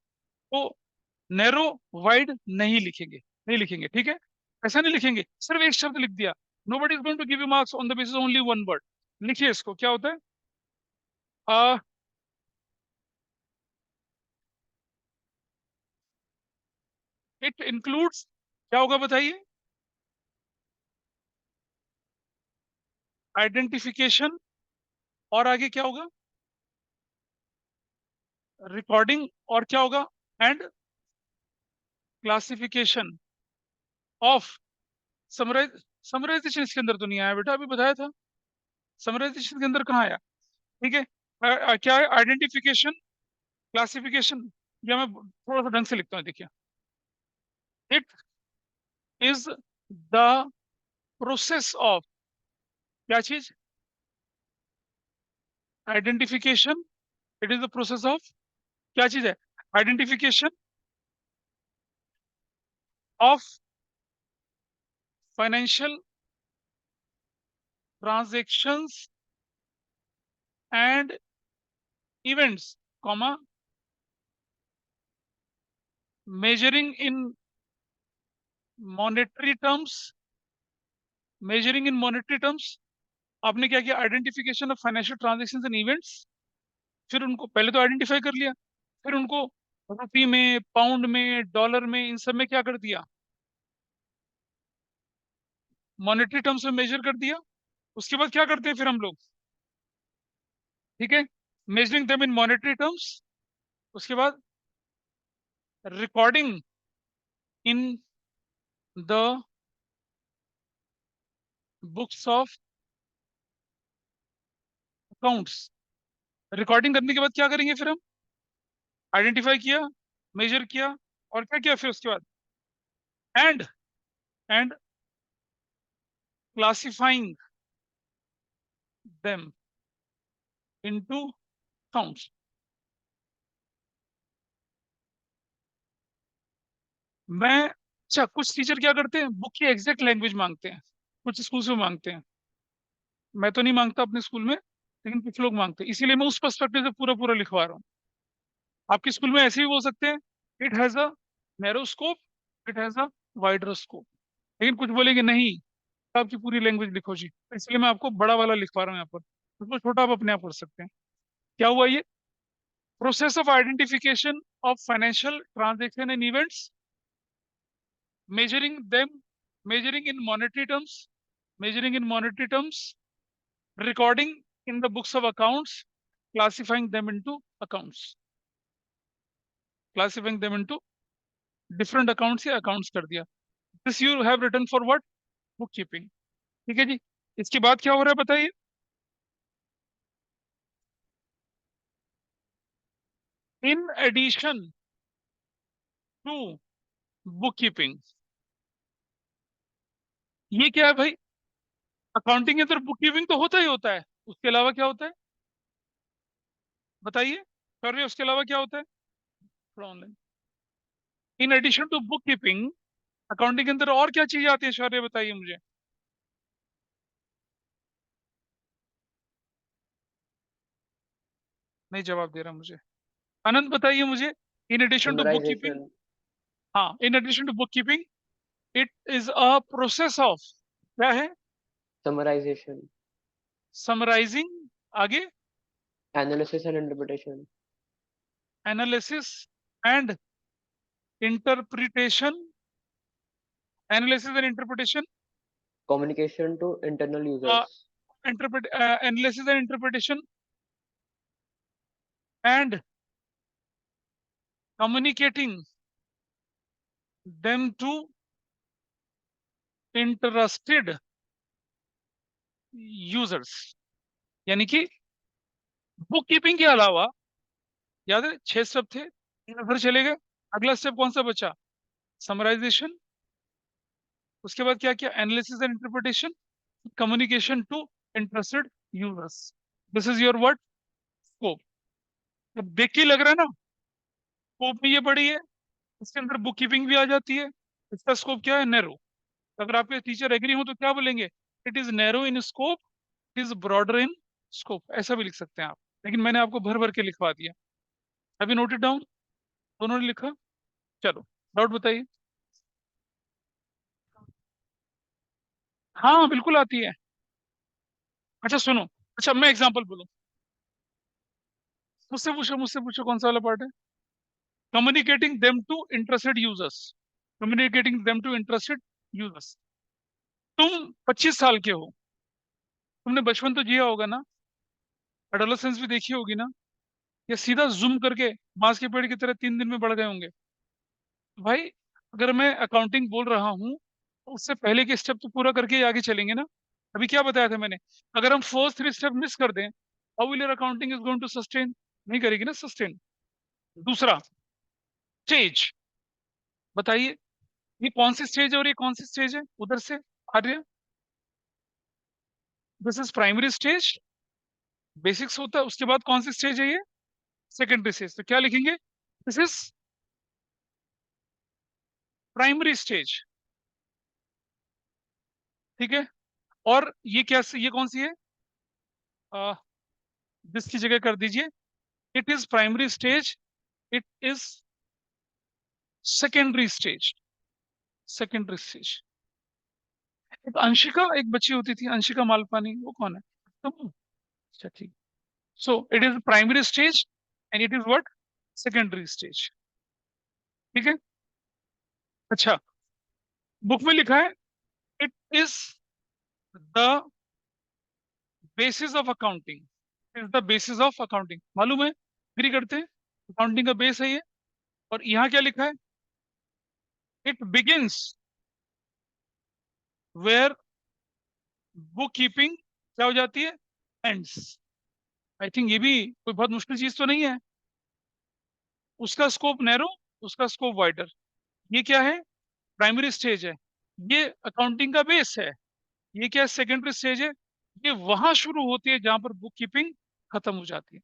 तो नैरो वाइड नहीं लिखेंगे, नहीं लिखेंगे, ठीक है. ऐसा नहीं लिखेंगे सिर्फ एक शब्द लिख दिया, nobody is going to give you marks on the basis only 1 word. लिखिए इसको, क्या होता है, इट इंक्लूड्स, क्या होगा बताइए, आइडेंटिफिकेशन, और आगे क्या होगा, रिकॉर्डिंग, और क्या होगा, and classification of. Summarise, summarisation इसके अंदर तो नहीं आया बेटा, अभी बताया था. समराइजेशन के अंदर कहाँ आया, ठीक है. क्या है, आइडेंटिफिकेशन, क्लासिफिकेशन. या मैं थोड़ा सा ढंग से लिखता हूँ, देखिए. It is the process of क्या चीज? Identification. It is the process of क्या चीज है? Identification of financial transactions and events, comma, measuring in monetary terms, measuring in monetary terms। आपने क्या किया? Identification of financial transactions and events. फिर उनको पहले तो आइडेंटिफाई कर लिया, फिर उनको रुपये में, पाउंड में, डॉलर में, इन सब में क्या कर दिया? मॉनेटरी टर्म्स में मेजर कर दिया। उसके बाद क्या करते हैं फिर हम लोग? ठीक है, measuring them in monetary terms. उसके बाद recording in the books of accounts. Recording करने के बाद क्या करेंगे फिर हम? आइडेंटिफाई किया, मेजर किया, और क्या किया फिर उसके बाद? And and classifying them into counts. मैं अच्छा, कुछ टीचर क्या करते हैं, बुक की एग्जैक्ट लैंग्वेज मांगते हैं, कुछ स्कूल में मांगते हैं। मैं तो नहीं मांगता अपने स्कूल में, लेकिन कुछ लोग मांगते हैं, इसीलिए मैं उस पर्सपेक्टिव से पूरा पूरा लिखवा रहा हूँ। आपके स्कूल में ऐसे भी बोल सकते हैं, it has a narrow scope, it has a wider scope. लेकिन कुछ बोलेंगे नहीं, आपकी पूरी लैंग्वेज लिखो जी, तो इसलिए मैं आपको बड़ा वाला लिखवा रहा हूँ यहाँ पर। उसको छोटा आप अपने आप कर सकते हैं। क्या हुआ ये? Process of identification of financial transaction and events, measuring them, measuring in monetary terms, measuring in monetary terms, recording in the books of accounts, classifying them into accounts, classifying them into different accounts या accounts कर दिया। This you have written for what? Bookkeeping। ठीक है जी। इसके बाद क्या हो रहा है बताइए? In addition to bookkeeping, ये क्या है भाई? अकाउंटिंग के अंदर बुककीपिंग तो होता ही होता है, उसके अलावा क्या होता है बताइए? कर रहे उसके अलावा क्या होता है? थोड़ा online. In addition to book keeping, accounting के अंदर और क्या चीजें आती है शौर्य, बताइए मुझे। नहीं जवाब दे रहा मुझे। आनंद बताइए मुझे। In addition to book keeping, Summarization, हाँ, in addition to book keeping, it is a process of क्या है? summarization, समराइजिंग, आगे analysis and interpretation, analysis and interpretation, analysis and interpretation, communication to internal users, interpret analysis and interpretation and communicating them to interested users। यानी कि बुक कीपिंग के अलावा, याद है 6 स्टेप थे, 3 उधर चले गए। अगला स्टेप कौन सा बचा? समराइजेशन। उसके बाद क्या किया? Analysis and interpretation, communication to interested users. This is your word scope. अब देख के लग रहा है ना, स्कोप में ये बड़ी है, इसके अंदर बुक कीपिंग भी आ जाती है। इसका स्कोप क्या है? नैरो। अगर आपके टीचर एग्री हो तो क्या बोलेंगे? It is narrow in scope, it is broader in scope, ऐसा भी लिख सकते हैं आप। लेकिन मैंने आपको भर भर के लिखवा दिया। अभी नोट इट डाउन, दोनों ने लिखा? चलो, डाउट बताइए। हाँ बिल्कुल आती है। अच्छा सुनो, अच्छा मैं एग्जांपल बोलूं, मुझसे पूछो कौन सा वाला पार्ट है? Communicating them to interested users, communicating them to interested users. तुम 25 साल के हो, तुमने बचपन तो जिया होगा ना, एडोलेसेंस भी देखी होगी ना, या सीधा जूम करके बांस के पेड़ की तरह 3 दिन में बढ़ गए होंगे? भाई अगर मैं अकाउंटिंग बोल रहा हूँ तो उससे पहले के स्टेप तो पूरा करके ही आगे चलेंगे ना। अभी क्या बताया था मैंने? अगर हम फर्स्ट 3 स्टेप मिस कर दें, how will your accounting is going to sustain? नहीं करेगी ना सस्टेन। दूसरा स्टेज, बताइए, ये कौन सी स्टेज है और ये कौन सी स्टेज है उधर से Arya? This is primary stage, basics होता है, उसके बाद कौन सी स्टेज है ये? Secondary stage. तो क्या लिखेंगे? दिस इज प्राइमरी स्टेज, ठीक है। और ये क्या, ये कौन सी है? दिस की जगह कर दीजिए, it is primary stage, it is secondary stage, secondary stage. एक अंशिका, एक बच्ची होती थी अंशिका मालपानी, वो कौन है? तुम? अच्छा ठीक। So it is primary stage and it is what? Secondary stage, ठीक है। अच्छा, बुक में लिखा है it is the basis of accounting, is the basis of accounting, मालूम है, एग्री करते हैं, अकाउंटिंग का बेस है ये। और यहाँ क्या लिखा है? It begins where book keeping क्या हो जाती है? एंड्स। आई थिंक ये भी कोई बहुत मुश्किल चीज तो नहीं है। उसका स्कोप नैरो, उसका स्कोप वाइडर। ये क्या है? प्राइमरी स्टेज है, ये अकाउंटिंग का बेस है। ये क्या? सेकेंडरी स्टेज है, ये वहां शुरू होती है जहां पर बुक कीपिंग खत्म हो जाती है।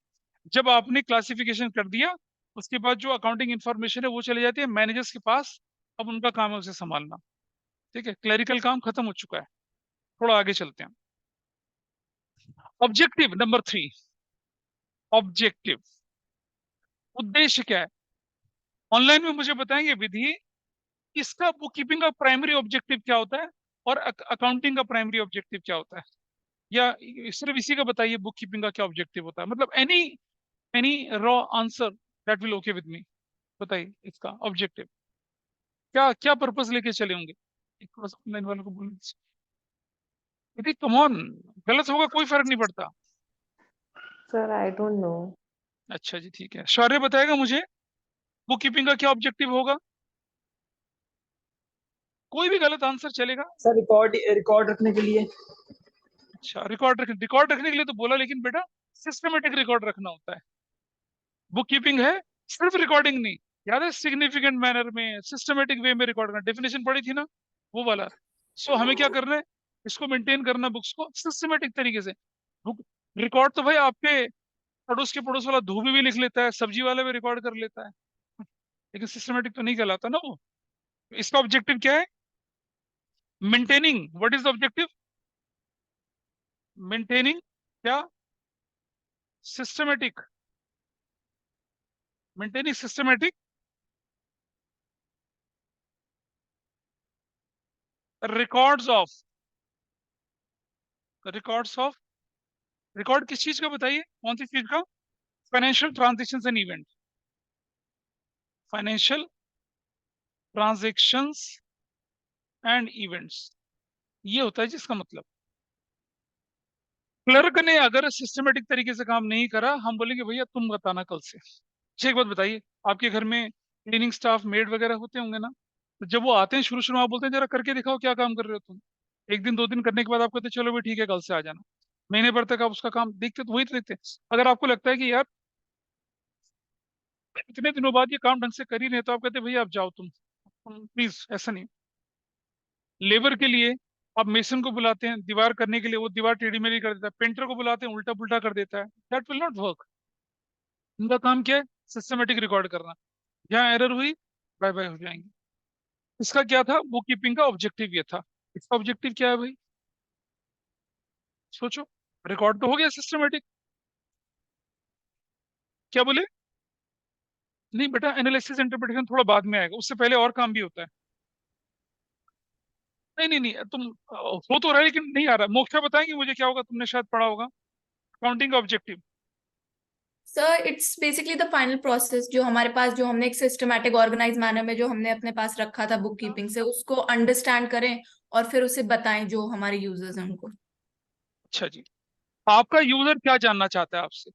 जब आपने क्लासिफिकेशन कर दिया, उसके बाद जो अकाउंटिंग इंफॉर्मेशन है वो चली जाती है मैनेजर्स के पास। अब उनका काम है उसे संभालना, ठीक है। क्लरिकल काम खत्म हो चुका है। थोड़ा आगे चलते हैं। ऑब्जेक्टिव नंबर 3, ऑब्जेक्टिव, उद्देश्य क्या है? ऑनलाइन में मुझे बताएंगे विधि, इसका बुक कीपिंग का प्राइमरी ऑब्जेक्टिव क्या होता है और अकाउंटिंग का प्राइमरी ऑब्जेक्टिव क्या होता है? या सिर्फ इसी का बताइए, बुक कीपिंग का क्या ऑब्जेक्टिव होता है, मतलब any any raw answer that will okay with me. बताइए इसका ऑब्जेक्टिव क्या, क्या पर्पस लेके चले होंगे? एक थोड़ा सा ऑनलाइन वालों को बोलना, कम ऑन, गलत होगा कोई फर्क नहीं पड़ता। Sir, I don't know. अच्छा जी ठीक है, शौर्य बताएगा मुझे बुक कीपिंग का क्या ऑब्जेक्टिव होगा? कोई भी गलत आंसर चलेगा। सर रिकॉर्ड रिकॉर्ड रखने के लिए। अच्छा, रिकॉर्ड रखने के लिए तो बोला, लेकिन बेटा सिस्टमेटिक रिकॉर्ड रखना होता है। बुक कीपिंग है सिर्फ रिकॉर्डिंग नहीं, याद है, सिग्निफिकेंट मैनर में, सिस्टमेटिक वे में रिकॉर्ड करना, डेफिनेशन पढ़ी थी ना वो वाला। सो हमें क्या करना है? इसको मेंटेन करना, बुक्स को सिस्टमेटिक तरीके से। बुक रिकॉर्ड तो भाई आपके पड़ोस वाला धोबी भी लिख लेता है, सब्जी वाला भी रिकॉर्ड कर लेता है, लेकिन सिस्टमेटिक तो नहीं कहलाता ना वो। इसका ऑब्जेक्टिव क्या है? Maintaining, what is the objective? Maintaining क्या? Systematic, maintaining systematic records of, records of, record किस चीज का बताइए, कौन सी चीज का? Financial transactions and event, financial transactions and events, ये होता है जिसका मतलब। क्लर्क ने अगर सिस्टमेटिक तरीके से काम नहीं करा, हम बोलेंगे भैया तुम बताना कल से। अच्छा एक बात बताइए, आपके घर में क्लीनिंग स्टाफ, मेड वगैरह होते होंगे ना, तो जब वो आते हैं शुरू शुरू में आप बोलते हैं जरा करके दिखाओ क्या काम कर रहे हो तुम। एक दिन दो दिन करने के बाद आप कहते हैं चलो भाई ठीक है कल से आ जाना। महीने भर तक आप उसका काम देखते तो वही तो देखते हैं। अगर आपको लगता है कि यार इतने दिनों बाद ये काम ढंग से कर ही नहीं, तो आप कहते हैं भैया आप जाओ तुम प्लीज। ऐसा नहीं, लेबर के लिए आप मेसन को बुलाते हैं दीवार करने के लिए, वो दीवार टेढ़ी मेढ़ी कर देता है, पेंटर को बुलाते हैं उल्टा पुल्टा कर देता है, दैट विल नॉट वर्क। उनका काम क्या है? सिस्टमेटिक रिकॉर्ड करना, जहाँ एरर हुई बाय बाय हो जाएंगे। इसका क्या था? बुक कीपिंग का ऑब्जेक्टिव ये था। इसका ऑब्जेक्टिव क्या है भाई? सोचो, रिकॉर्ड तो हो गया सिस्टमेटिक, क्या बोले? नहीं बेटा, एनालिसिस इंटरप्रिटेशन थोड़ा बाद में आएगा, उससे पहले और काम भी होता है। नहीं नहीं नहीं, तुम हो तो रहा है लेकिन नहीं आ रहा। मोक्षा बताएंगे मुझे क्या होगा, तुमने शायद पढ़ा होगा अकाउंटिंग का objective. Sir it's basically the final process, जो हमारे पास, जो हमने एक सिस्टमैटिक ऑर्गेनाइज मैनर में जो हमने अपने पास रखा था बुक कीपिंग से, उसको अंडरस्टैंड करें और फिर उसे बताएं जो हमारे यूजर्स हैं उनको। अच्छा जी, आपका यूजर क्या जानना चाहता है आपसे?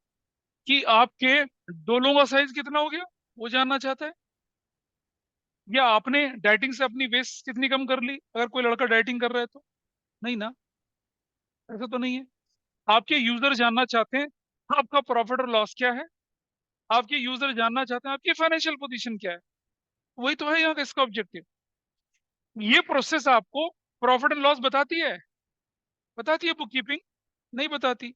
कि आपके डोलों का साइज कितना हो गया वो जानना चाहता है, या आपने डाइटिंग से अपनी वेस्ट कितनी कम कर ली, अगर कोई लड़का डाइटिंग कर रहा है तो? नहीं ना, ऐसा तो नहीं है। आपके यूजर जानना चाहते हैं आपका प्रॉफिट और लॉस क्या है, आपके यूजर जानना चाहते हैं आपकी फाइनेंशियल पोजीशन क्या है। वही तो है यहाँ का इसका ऑब्जेक्टिव। ये प्रोसेस आपको प्रॉफिट एंड लॉस बताती है बुक कीपिंग? नहीं बताती।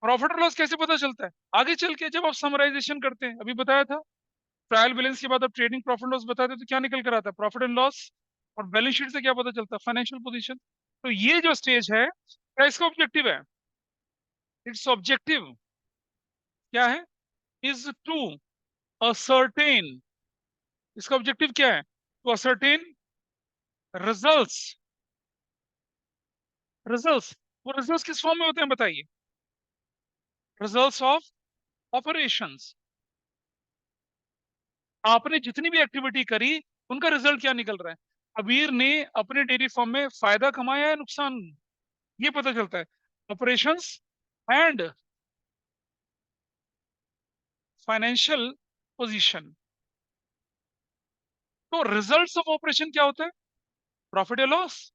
प्रॉफिट एंड लॉस कैसे पता चलता है? आगे चल के जब आप समराइजेशन करते हैं, अभी बताया था, ट्रायल बैलेंस के बाद आप ट्रेडिंग प्रॉफिट लॉस बताते हैं, तो क्या निकल कर आता है? Profit and loss. और बैलेंस शीट से क्या पता चलता है? Financial position. तो ये जो स्टेज है, क्या इसका ऑब्जेक्टिव है? इट्स ऑब्जेक्टिव क्या है? Is to ascertain. इसका ऑब्जेक्टिव क्या है? To ascertain results. रिजल्ट्स, वो रिजल्ट्स किस फॉर्म में होते हैं बताइए? Results of operations. आपने जितनी भी एक्टिविटी करी, उनका रिजल्ट क्या निकल रहा है? अबीर ने अपने डेयरी फार्म में फायदा कमाया है, नुकसान, ये पता चलता है। Operations and financial position. तो रिजल्ट्स ऑफ ऑपरेशन क्या होता है? प्रॉफिट या लॉस।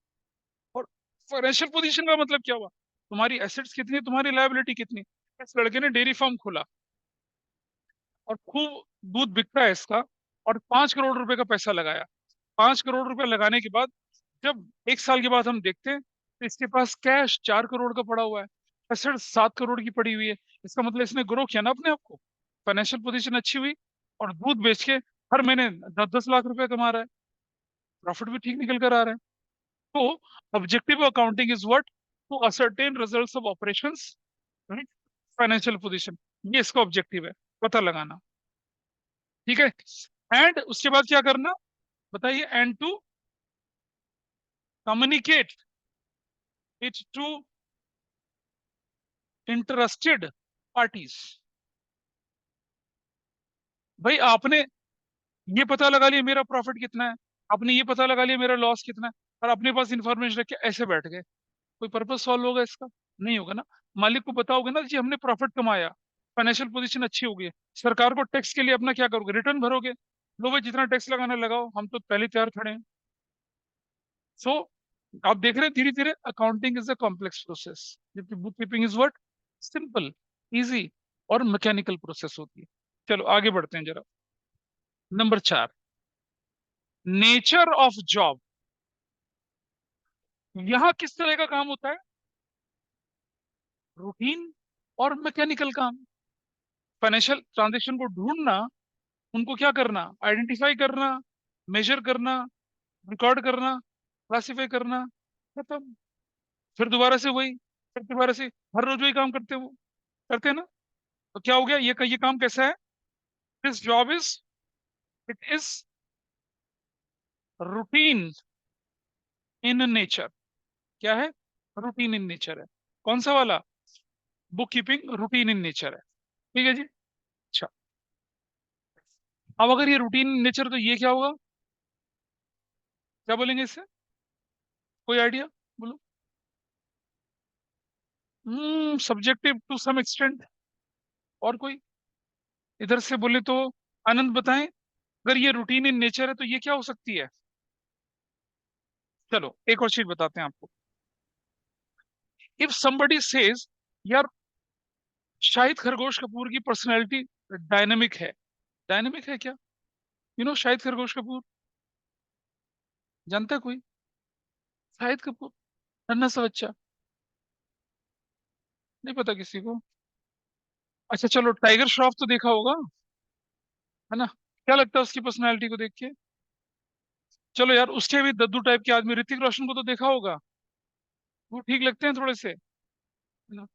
और फाइनेंशियल पोजीशन का मतलब क्या हुआ? तुम्हारी एसेट्स कितनी, तुम्हारी लायबिलिटी कितनी। इस लड़के ने डेयरी फार्म खोला और खूब दूध बिकता है इसका, और 5 करोड़ रुपए का पैसा लगाया। 5 करोड़ रुपए लगाने के बाद जब 1 साल के बाद हम देखते हैं, तो इसके पास कैश 4 करोड़ का पड़ा हुआ है, एसेट 7 करोड़ की पड़ी हुई है। इसका मतलब इसने ग्रो किया ना अपने आप को, फाइनेंशियल पोजीशन अच्छी हुई, और दूध बेच के हर महीने 10-10 लाख रुपए कमा रहा है, प्रॉफिट भी ठीक निकल कर आ रहा है। तो objective accounting is what? To ascertain results of operations, right, financial position. ये इसका ऑब्जेक्टिव है, पता लगाना। ठीक है। एंड उसके बाद क्या करना बताइए? And to communicate it to interested parties. भाई आपने ये पता लगा लिया मेरा प्रॉफिट कितना है, आपने ये पता लगा लिया मेरा लॉस कितना है, और अपने पास इंफॉर्मेशन रख के ऐसे बैठ गए, कोई पर्पस सॉल्व होगा इसका? नहीं होगा ना। मालिक को बताओगे ना जी हमने प्रॉफिट कमाया, फाइनेंशियल पोजीशन अच्छी हो गई, सरकार को टैक्स के लिए अपना क्या करोगे? रिटर्न भरोगे। लो भाई जितना टैक्स लगाना लगाओ, हम तो पहले तैयार खड़े हैं। सो आप देख रहे हैं धीरे धीरे accounting is a complex process, जबकि book keeping is what? Simple, easy और मैकेनिकल प्रोसेस होती है। चलो आगे बढ़ते हैं जरा। Number 4, nature of job. यहां किस तरह का काम होता है? रूटीन और मैकेनिकल काम। फाइनेंशियल ट्रांजेक्शन को ढूंढना, उनको क्या करना? आइडेंटिफाई करना, मेजर करना, रिकॉर्ड करना, क्लासिफाई करना, खत्म। फिर दोबारा से वही, फिर दोबारा से, हर रोज वही काम करते हैं वो, करते हैं ना। तो क्या हो गया? ये काम कैसा है? This job is, it is routine in nature. क्या है? रूटीन इन नेचर है। कौन सा वाला? बुक कीपिंग रूटीन इन नेचर है। ठीक है जी। अच्छा, अब अगर ये रूटीन इन नेचर, तो ये क्या होगा? क्या बोलेंगे इससे? कोई आइडिया? बोलो। Subjective to some extent. और कोई इधर से बोले तो? आनंद बताएं, अगर ये रूटीन इन नेचर है तो ये क्या हो सकती है? चलो एक और चीज बताते हैं आपको। इफ somebody सेज, यार शाहिद खरगोश कपूर की पर्सनैलिटी डायनेमिक है। डायनेमिक है क्या? शाहिद खरगोश कपूर, जानता है कोई? शाहिद कपूर, नन्हा सा बच्चा, नहीं पता किसी को? अच्छा चलो, टाइगर श्रॉफ तो देखा होगा, है ना? क्या लगता है उसकी पर्सनैलिटी को देख के? चलो यार, उसके भी दद्दू टाइप के आदमी, ऋतिक रोशन को तो देखा होगा, वो ठीक लगते हैं थोड़े से, है ना?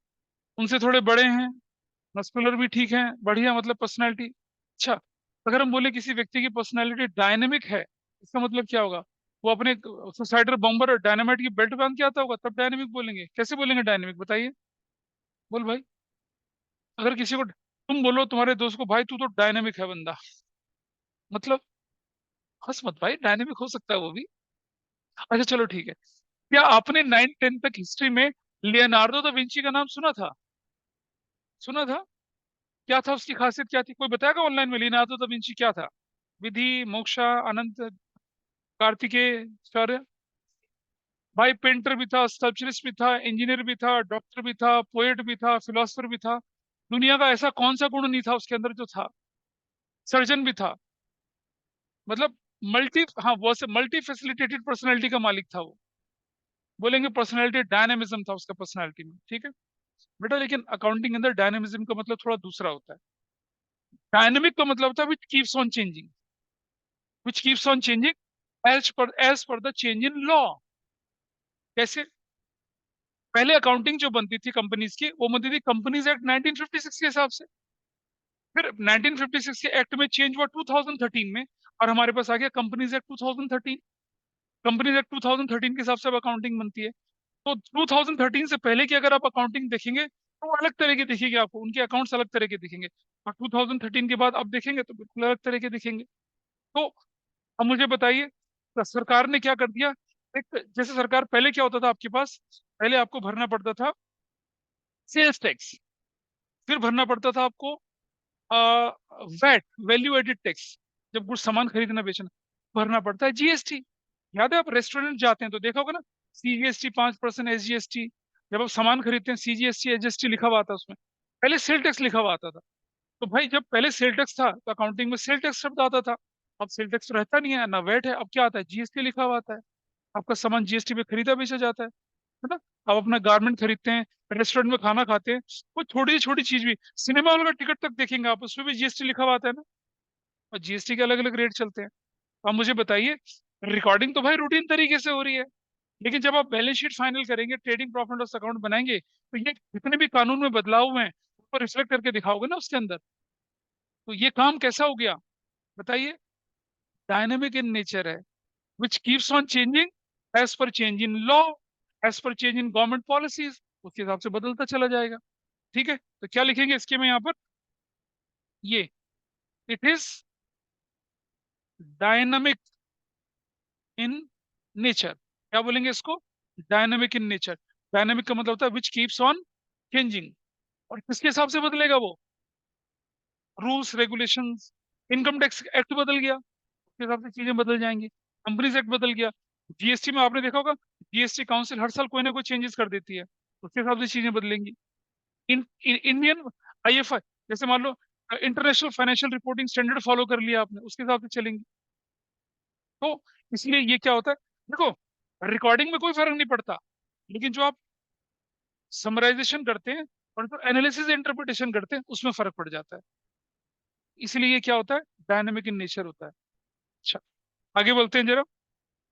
उनसे थोड़े बड़े हैं, मस्कुलर भी ठीक है, बढ़िया, मतलब पर्सनैलिटी। अच्छा, अगर हम बोले किसी व्यक्ति की पर्सनैलिटी डायनेमिक है, इसका मतलब क्या होगा? वो अपने सुसाइडर बॉम्बर और डायनामाइट की बेल्ट बांध के आता होगा, तब डायनेमिक बोलेंगे। कैसे बोलेंगे डायनेमिक बताइए? बोल भाई। अगर किसी को तुम बोलो तुम्हारे दोस्त को, भाई तू तो डायनेमिक है बंदा, मतलब हंस मत भाई, डायनेमिक हो सकता है वो भी। अच्छा चलो ठीक है। क्या आपने 9th 10th तक हिस्ट्री में लियोनार्डो दा विंची का नाम सुना था? सुना था? क्या था उसकी खासियत, क्या थी? कोई बताएगा ऑनलाइन में लियोनार्डो दा विंची क्या था? विधि, मोक्षा, अनंत, कार्तिकेय, शौर्य। भाई पेंटर भी था, स्कल्पचरिस्ट भी था, इंजीनियर भी था, डॉक्टर भी था, पोएट भी था, फिलोसफर भी था। दुनिया का ऐसा कौन सा गुण नहीं था उसके अंदर जो था? सर्जन भी था। मतलब मल्टी फैसिलिटेटेड पर्सनैलिटी का मालिक था वो, बोलेंगे पर्सनैलिटी डायनेमिज्म था उसका पर्सनैलिटी में, ठीक है बेटा। लेकिन अकाउंटिंग के अंदर डायनेमिज्म का मतलब थोड़ा दूसरा होता है। डायनेमिक का मतलब होता है which keeps on changing, which keeps on changing as per the change in law. कैसे? पहले अकाउंटिंग जो बनती थी कंपनीज की, वो बनती थी कंपनीज एक्ट 1956 के हिसाब से। फिर 1956 के एक्ट में चेंज हुआ 2013 में, और हमारे पास आ गया कंपनीज एक्ट 2013। कंपनीज एक्ट 2013 के हिसाब से अब अकाउंटिंग बनती है। तो 2013 से पहले की अगर आप अकाउंटिंग देखेंगे तो वो अलग तरह की दिखेगी आपको, उनके अकाउंट्स अलग तरह के दिखेंगे। और 2013 के बाद अब देखेंगे तो बिल्कुल अलग तरह के दिखेंगे। तो अब मुझे बताइए, तो सरकार ने क्या कर दिया? एक जैसे सरकार पहले क्या होता था आपके पास, पहले आपको भरना पड़ता था सेल्स टैक्स, फिर भरना पड़ता था आपको वैट, वैल्यू एडेड टैक्स, जब कुछ सामान खरीदना बेचना, भरना पड़ता है जीएसटी। याद है आप रेस्टोरेंट जाते हैं तो देखा होगा ना, सीजीएसटी 5%, एसजीएसटी। जब आप सामान खरीदते हैं सीजीएसटी एसजीएसटी लिखा हुआ आता है उसमें, पहले सेल टैक्स लिखा हुआ आता था। तो भाई जब पहले सेल टैक्स था तो अकाउंटिंग में सेल टैक्स शब्द आता था। अब सेल टैक्स तो रहता नहीं है ना, वैट है, अब क्या आता है? जीएसटी लिखा हुआ आता है। आपका सामान जीएसटी पे खरीदा बेचा जाता है ना। आप अपना गारमेंट खरीदते हैं, रेस्टोरेंट में खाना खाते हैं, वो छोटी छोटी चीज भी, सिनेमा हॉल का टिकट तक देखेंगे आप, उसमें भी जीएसटी लिखा हुआ आता है ना। और जीएसटी के अलग अलग रेट चलते हैं। तो आप मुझे बताइए, रिकॉर्डिंग तो भाई रूटीन तरीके से हो रही है, लेकिन जब आप बैलेंस शीट फाइनल करेंगे, ट्रेडिंग प्रॉफिट लॉस अकाउंट बनाएंगे, तो ये जितने भी कानून में बदलाव हुए हैं उसको रिफ्लेक्ट करके दिखाओगे ना उसके अंदर। तो ये काम कैसा हो गया बताइए? डायनेमिक इन नेचर है, which keeps on changing as per change in law, as per change in government policies, उसके हिसाब से बदलता चला जाएगा। ठीक है, तो क्या लिखेंगे इसके में यहाँ पर? ये it is dynamic in nature. क्या बोलेंगे इसको? Dynamic in nature. डायनामिक का मतलब होता है विच कीप्स ऑन चेंजिंग। और किसके हिसाब से बदलेगा वो? Rules regulations. Income tax act बदल गया, उसके हिसाब से चीजें बदल जाएंगी। कंपनीज एक्ट बदल गया। जीएसटी में आपने देखा होगा, जीएसटी काउंसिल हर साल कोई ना कोई चेंजेस कर देती है, उसके हिसाब से चीजें बदलेंगी। इंडियन आईएफआई, जैसे मान लो international financial reporting standard follow कर लिया आपने, उसके हिसाब से चलेंगी। तो इसलिए ये क्या होता है, देखो रिकॉर्डिंग में कोई फर्क नहीं पड़ता, लेकिन जो आप समराइजेशन करते हैं और जो एनालिसिस इंटरप्रिटेशन करते हैं उसमें फर्क पड़ जाता है। इसलिए ये क्या होता है? डायनेमिक इन नेचर होता है। अच्छा, आगे बोलते हैं जरा।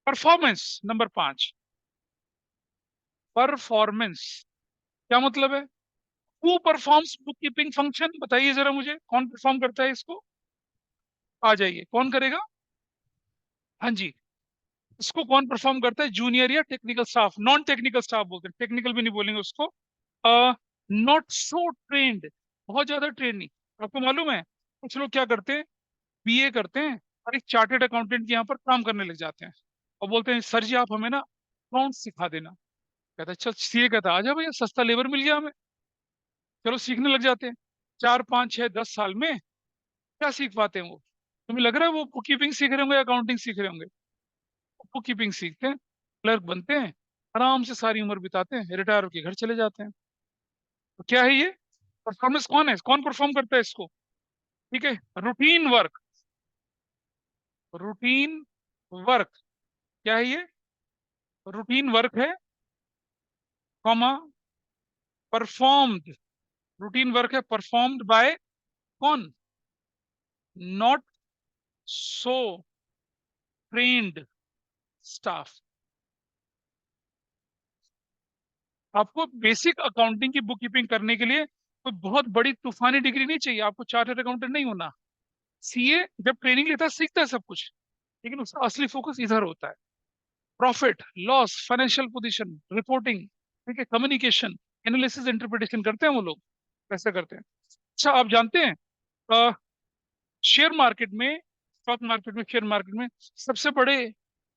Performance number 5। परफॉर्मेंस क्या मतलब है? Who performs book keeping function, बताइए जरा मुझे, कौन परफॉर्म करता है इसको? आ जाइए, कौन करेगा? हाँ जी, इसको कौन परफॉर्म करता है? जूनियर या technical staff? Non technical staff बोलते हैं, टेक्निकल भी नहीं बोलेंगे उसको। नॉट सो ट्रेंड, बहुत ज्यादा ट्रेन नहीं। आपको मालूम है कुछ लोग क्या करते हैं, बीए करते हैं और एक चार्टेड अकाउंटेंट के यहाँ पर काम करने लग जाते हैं, और बोलते हैं सर जी आप हमें ना अकाउंट सिखा देना। कहता है अच्छा, सीए कहता है आजा भैया, सस्ता लेबर मिल गया हमें, चलो सीखने लग जाते हैं। 4 5 6 10 साल में क्या सीख पाते हैं वो? तुम्हें लग रहा है वो बुक कीपिंग सीख रहे होंगे, अकाउंटिंग सीख रहे होंगे? बुक कीपिंग सीखते हैं, क्लर्क बनते हैं, आराम से सारी उम्र बिताते हैं, रिटायर होकर घर चले जाते हैं। तो क्या है ये? परफॉर्मेंस कौन है, कौन परफॉर्म करता है इसको? ठीक है, रूटीन वर्क। रूटीन वर्क क्या है ये? रूटीन वर्क है, कॉमा परफॉर्म्ड। रूटीन वर्क है परफॉर्म्ड बाय कौन? Not so trained staff. आपको बेसिक अकाउंटिंग की बुक कीपिंग करने के लिए कोई बहुत बड़ी तूफानी डिग्री नहीं चाहिए, आपको चार्टर्ड अकाउंटेंट नहीं होना। सीए जब ट्रेनिंग लेता है सीखता है सब कुछ, लेकिन उसका असली फोकस इधर होता है। Profit loss, financial position, reporting, ठीक है, कम्युनिकेशन, एनालिसिस इंटरप्रिटेशन करते हैं वो लोग, कैसे करते हैं। अच्छा, आप जानते हैं शेयर मार्केट में, स्टॉक मार्केट में, शेयर मार्केट में सबसे बड़े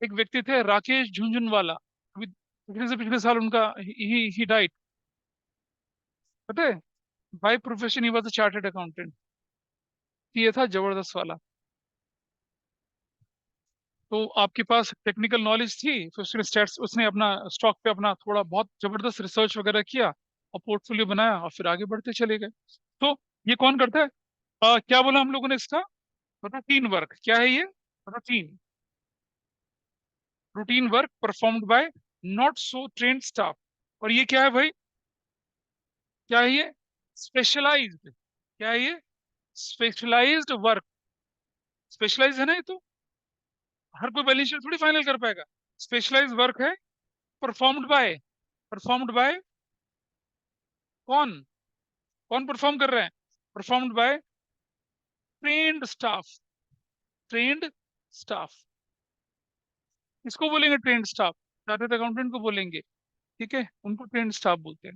एक व्यक्ति थे राकेश झुनझुनवाला। अभी पिछले साल उनका ही डाइट, पता है? By profession he was a chartered accountant. ये था जबरदस्त वाला। तो आपके पास टेक्निकल नॉलेज थी, फिर उसने स्टेट्स, उसने अपना स्टॉक पे अपना थोड़ा बहुत जबरदस्त रिसर्च वगैरह किया और पोर्टफोलियो बनाया और फिर आगे बढ़ते चले गए। तो ये कौन करता है? क्या बोला हम लोगों ने इसका? Routine work. क्या है ये? Routine. Routine work performed by not so trained staff. और ये क्या है भाई, क्या है ये, स्पेशलाइज्ड, क्या है ये, स्पेशलाइज्ड वर्क। स्पेशलाइज है ना, ये तो हर कोई बैलेंस शीट थोड़ी फाइनल कर पाएगा। स्पेशलाइज वर्क है, परफॉर्म्ड बाय, परफॉर्म्ड बाय कौन, कौन परफॉर्म कर रहा है, performed by trained staff, trained staff. इसको बोलेंगे ट्रेन्ड स्टाफ, चार्टर्ड अकाउंटेंट को बोलेंगे, ठीक है, उनको ट्रेन्ड स्टाफ बोलते हैं।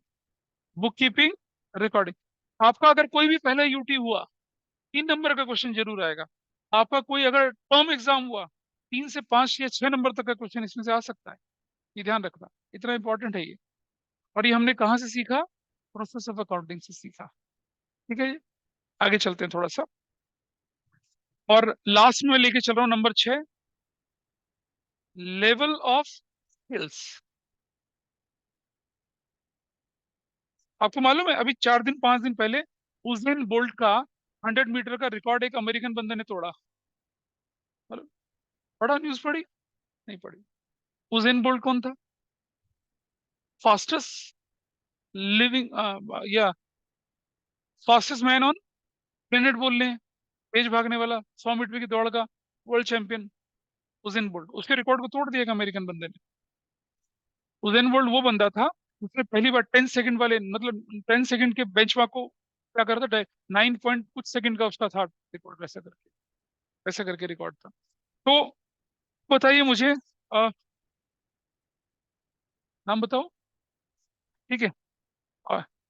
Book keeping, recording. आपका अगर कोई भी पहले यूटी हुआ, 3 नंबर का क्वेश्चन जरूर आएगा। आपका कोई अगर टर्म एग्जाम हुआ, 3 से 5 या 6 नंबर तक का क्वेश्चन इसमें से आ सकता है, ये ध्यान रखना, इतना इंपॉर्टेंट है ये। और ये हमने कहाँ से सीखा, प्रोसेस ऑफ अकाउंटिंग से सीखा, ठीक है जी। आगे चलते हैं थोड़ा सा, और लास्ट में लेके चल रहा हूँ नंबर 6, लेवल ऑफ स्किल्स। आपको मालूम है अभी 4 दिन 5 दिन पहले उसेन बोल्ट का 100 मीटर का रिकॉर्ड एक अमेरिकन बंदे ने तोड़ा। मालूम? पढ़ा, न्यूज पढ़ी, नहीं पढ़ी? उसेन बोल्ट कौन था, फास्टेस्ट लिविंग या फास्टेस्ट मैन ऑन प्लेनेट बोल रहे हैं, तेज भागने वाला 100 मीटर की दौड़ का वर्ल्ड चैंपियन उसेन बोल्ट। उसके रिकॉर्ड को तोड़ दिया एक अमेरिकन बंदे ने। उसेन बोल्ट वो बंदा था उसने पहली बार 10 सेकंड वाले, मतलब 10 सेकंड के बेंचमार्क को क्या करा था, 9 पॉइंट कुछ सेकंड का उसका था रिकॉर्ड, वैसा करके रिकॉर्ड था। तो बताइए मुझे, नाम बताओ, ठीक है।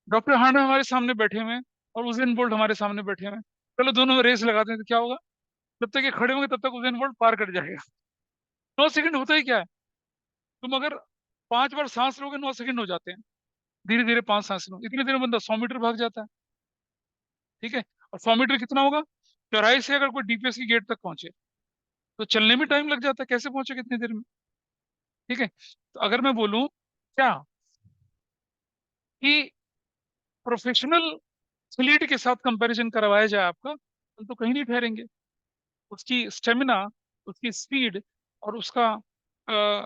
डॉक्टर हार्ड हमारे सामने बैठे हुए हैं और उसेन बोल्ट हमारे सामने बैठे हुए हैं, चलो दोनों रेस लगाते हैं तो क्या होगा, जब तक ये खड़े होंगे तब तक उसेन बोल्ट पार कर जाएगा। 9 सेकंड होता ही क्या है, तुम अगर 5 बार सांस लोगे 9 सेकंड हो जाते हैं, धीरे धीरे 5 सांस लो, इतनी देर में बंदा 100 मीटर भाग जाता है, ठीक है। और 100 मीटर कितना होगा, चौराहे से अगर कोई डीपीएस की गेट तक पहुंचे तो चलने में टाइम लग जाता है, कैसे पहुंचे कितनी देर में, ठीक है। तो अगर मैं बोलूं क्या कि प्रोफेशनल एथलीट के साथ कंपैरिजन करवाया जाए आपका, तो कहीं नहीं ठहरेंगे। उसकी स्टेमिना, उसकी स्पीड और उसका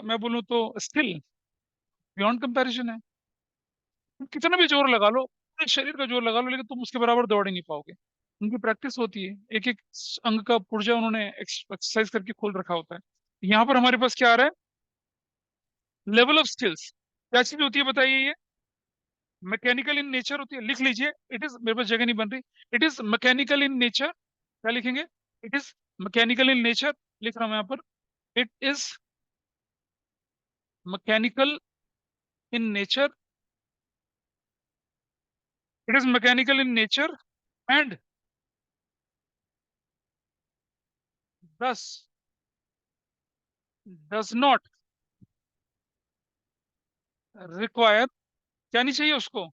मैं बोलूं तो स्किल बियॉन्ड कंपैरिजन है। तुम कितना भी जोर लगा लो, पूरे शरीर का जोर लगा लो, लेकिन तुम उसके बराबर दौड़ ही नहीं पाओगे। उनकी प्रैक्टिस होती है, एक एक अंग का पुर्जा उन्होंने एक्सरसाइज करके खोल रखा होता है। यहाँ पर हमारे पास क्या आ रहा है, लेवल ऑफ स्किल्स। क्या चीज होती है बताइए, ये मैकेनिकल इन नेचर होती है, लिख लीजिए, इट इज, मेरे पास जगह नहीं बन रही, it is mechanical in nature. क्या लिखेंगे, it is mechanical in nature, लिख रहा हूं यहाँ पर, it is mechanical in nature, it is mechanical in nature and thus does not require, क्या नहीं चाहिए उसको,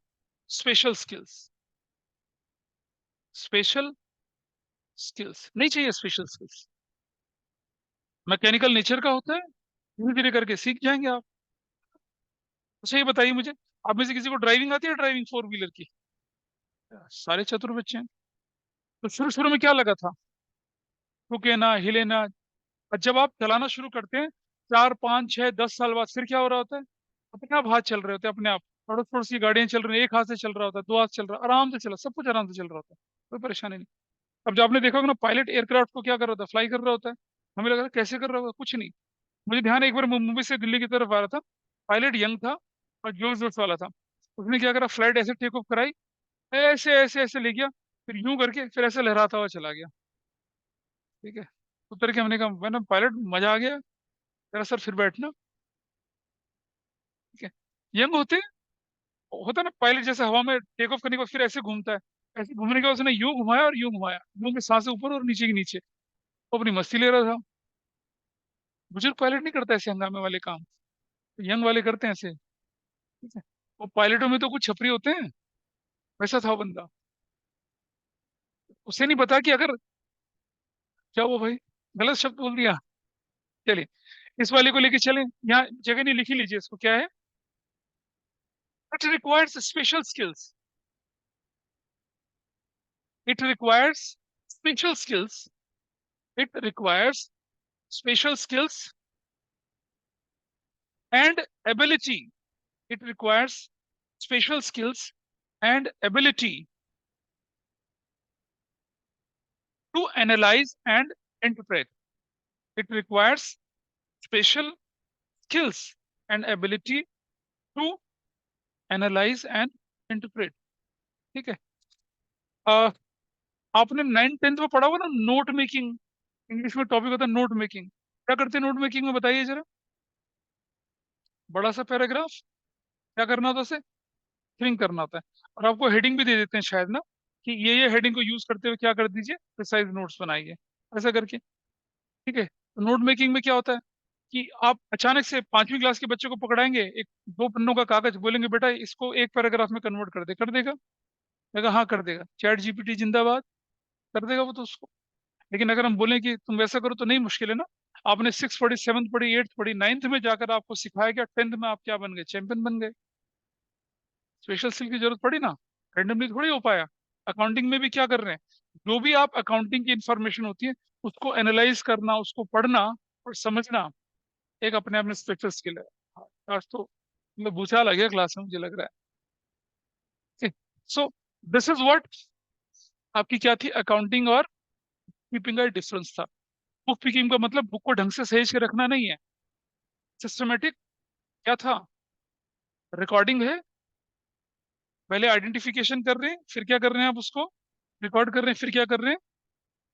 स्पेशल स्किल्स, स्पेशल स्किल्स नहीं चाहिए, स्पेशल स्किल्स मैकेनिकल नेचर का होता है, धीरे धीरे करके सीख जाएंगे आप। अच्छा ये बताइए मुझे, आप में से किसी को ड्राइविंग आती है, ड्राइविंग 4 व्हीलर की? सारे चतुर बच्चे हैं। तो शुरू शुरू में क्या लगा था, रुके ना, हिले ना। और जब आप चलाना शुरू करते हैं 4 5 6 10 साल बाद, फिर क्या हो रहा होता है, अपने आप हाथ चल रहे होते हैं, अपने आप थोड़ा थोड़ी सी गाड़ियां चल रही हैं, एक हाथ से चल रहा होता है, 2 हाथ चल रहा है, आराम से चला, सब कुछ आराम से चल रहा होता है, कोई परेशानी नहीं। अब जो आपने देखा होगा ना, पायलट एयरक्राफ्ट को क्या कर रहा होता है, फ्लाई कर रहा होता है, हमें लग रहा है कैसे कर रहा होगा, कुछ नहीं। मुझे ध्यान है, एक बार मुंबई से दिल्ली की तरफ आ रहा था, पायलट यंग था और जोश जोश वाला था, उसने क्या करा, फ्लाइट ऐसे टेक ऑफ कराई, ऐसे ऐसे ऐसे ले गया, फिर यूं करके फिर ऐसे लहराता हुआ चला गया, ठीक है। उतर के हमने कहा, मैंने पायलट मजा आ गया, तेरा सर फिर बैठना, ठीक है। यंग होता ना पायलट, जैसे हवा में टेक ऑफ करने के बाद फिर ऐसे घूमता है, ऐसे घूमने के बाद उसने यूं घुमाया और यूं घुमाया, यूं में सांसें ऊपर और नीचे की नीचे, वो अपनी मस्ती ले रहा था। बुजुर्ग पायलट नहीं करता ऐसे हंगामे वाले काम, यंग वाले करते हैं ऐसे, ठीक है। वो पायलटों में तो कुछ छपरी होते हैं, वैसा था वो बंदा। उसे नहीं पता कि अगर, क्या हुआ भाई, गलत शब्द बोल दिया, चलिए इस वाले को लेके चलें, यहाँ जगह नहीं, लिख ही लीजिए इसको, क्या है, it requires special skills, it requires special skills, it requires special skills and ability. It requires special skills and ability to analyze and interpret. It requires special skills and ability to analyze and interpret. ठीक है। आपने 9th-10th में पढ़ा हुआ ना नोट मेकिंग, इंग्लिश में टॉपिक होता है नोट मेकिंग। क्या करते हैं नोट मेकिंग में, बताइए जरा। बड़ा सा पैराग्राफ, क्या करना होता है उसे, थिंक करना होता है, और आपको हेडिंग भी दे देते हैं शायद ना, कि ये हेडिंग को यूज करते हुए क्या कर दीजिए, प्रिसाइज नोट्स बनाइए, ऐसा करके। ठीक है। तो नोट मेकिंग में क्या होता है कि आप अचानक से 5वीं क्लास के बच्चे को पकड़ाएंगे, एक 2 पन्नों का कागज, बोलेंगे बेटा इसको एक पैराग्राफ में कन्वर्ट कर दे, कर देगा? कहेगा हाँ कर देगा, चैट जीपीटी जिंदाबाद, कर देगा वो तो उसको। लेकिन अगर हम बोलें कि तुम वैसा करो तो नहीं, मुश्किल है ना। आपने 6 पढ़ी, 7th पढ़ी, 8th पढ़ी, 9th में जाकर आपको सिखाया गया, 10th में आप क्या बन गए, चैंपियन बन गए। स्पेशल स्किल की जरूरत पड़ी ना, रैंडमली थोड़ी हो पाया। अकाउंटिंग में भी क्या कर रहे हैं, जो भी आप अकाउंटिंग की इंफॉर्मेशन होती है उसको एनालाइज करना, उसको पढ़ना और समझना एक अपने आप में स्पेशल स्किल है। आज तो मतलब भूचाल आ गया क्लास में, मुझे लग रहा है। सो दिस इज व्हाट आपकी क्या थी, अकाउंटिंग और कीपिंग का डिफरेंस था। बुक कीपिंग का मतलब बुक को ढंग से सहेज के रखना नहीं है। सिस्टमेटिक क्या था, रिकॉर्डिंग है, पहले आइडेंटिफिकेशन कर रहे हैं, फिर क्या कर रहे हैं आप उसको रिकॉर्ड कर रहे हैं, फिर क्या कर रहे हैं,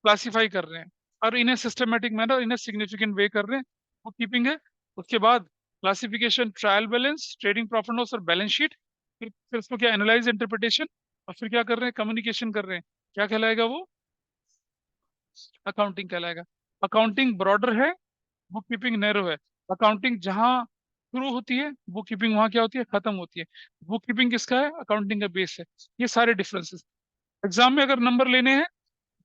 क्लासिफाई कर रहे हैं, और इन्हें सिस्टमेटिक मैनर, इन्हें सिग्निफिकेंट वे कर रहे हैं। बुक कीपिंग है। उसके बाद classification, trial balance, trading profit loss और बैलेंस शीट, फिर उसको क्या एनालाइज, इंटरप्रिटेशन, और फिर क्या कर रहे हैं, कम्युनिकेशन कर रहे हैं। क्या कहलाएगा वो, अकाउंटिंग कहलाएगा। अकाउंटिंग ब्रॉडर है, बुक कीपिंग नैरो है। अकाउंटिंग जहां शुरू होती है, बुक कीपिंग वहां क्या होती है, खत्म होती है। बुक कीपिंग किसका है, अकाउंटिंग का बेस है। ये सारे डिफरेंसेस। एग्जाम में अगर नंबर लेने हैं,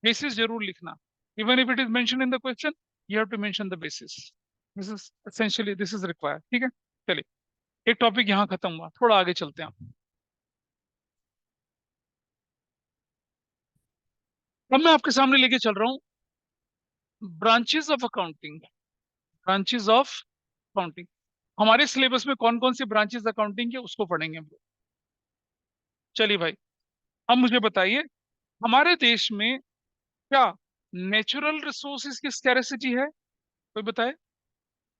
बेसिस जरूर लिखना। Even if it is mention in the question, you have to mention the basis. This is essentially, this is required. ठीक है। चलिए, एक टॉपिक यहाँ खत्म हुआ, थोड़ा आगे चलते हैं। अब मैं आपके सामने लेके चल रहा हूँ branches of accounting. Branches of accounting हमारे सिलेबस में कौन कौन सी ब्रांचेस अकाउंटिंग के, उसको पढ़ेंगे हम लोग। चलिए भाई, अब मुझे बताइए, हमारे देश में क्या नेचुरल रिसोर्सेज की स्कैरिसिटी है? कोई बताए।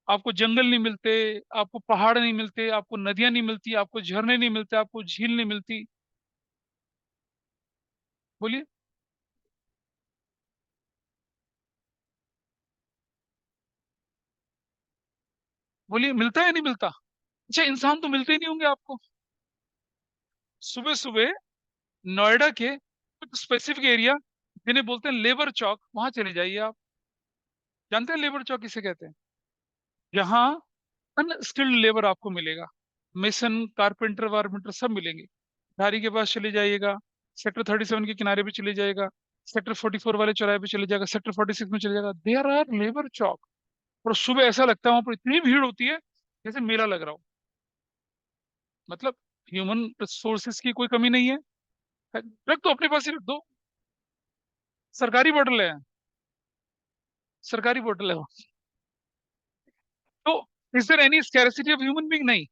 आपको जंगल नहीं मिलते, आपको पहाड़ नहीं मिलते, आपको नदियां नहीं मिलती, आपको झरने नहीं मिलते, आपको झील नहीं मिलती, बोलिए। बोलिए, मिलता है या नहीं मिलता? अच्छा, इंसान तो मिलते ही नहीं होंगे आपको। सुबह सुबह नोएडा के कुछ स्पेसिफिक एरिया, जिन्हें बोलते हैं लेबर चौक, वहां चले जाइए आप। जानते हैं लेबर चौक किसे कहते हैं? जहाँ अनस्किल्ड लेबर आपको मिलेगा, मेसन, कारपेंटर वारपेंटर सब मिलेंगे। धारी के पास चले जाइएगा, सेक्टर 37 के किनारे पे चले जाएगा, सेक्टर 44 वाले चौराहे पे चले जाएगा, सेक्टर 46 में चले जाएगा, देयर आर लेबर चौक। और सुबह ऐसा लगता है वहां पर इतनी भीड़ होती है जैसे मेला लग रहा हो। मतलब ह्यूमन रिसोर्सेज की कोई कमी नहीं है। रख दो, अपने पास ही रख दो। सरकारी बोतल है, सरकारी बोतल है वो। तो is there any scarcity of human being? नहीं।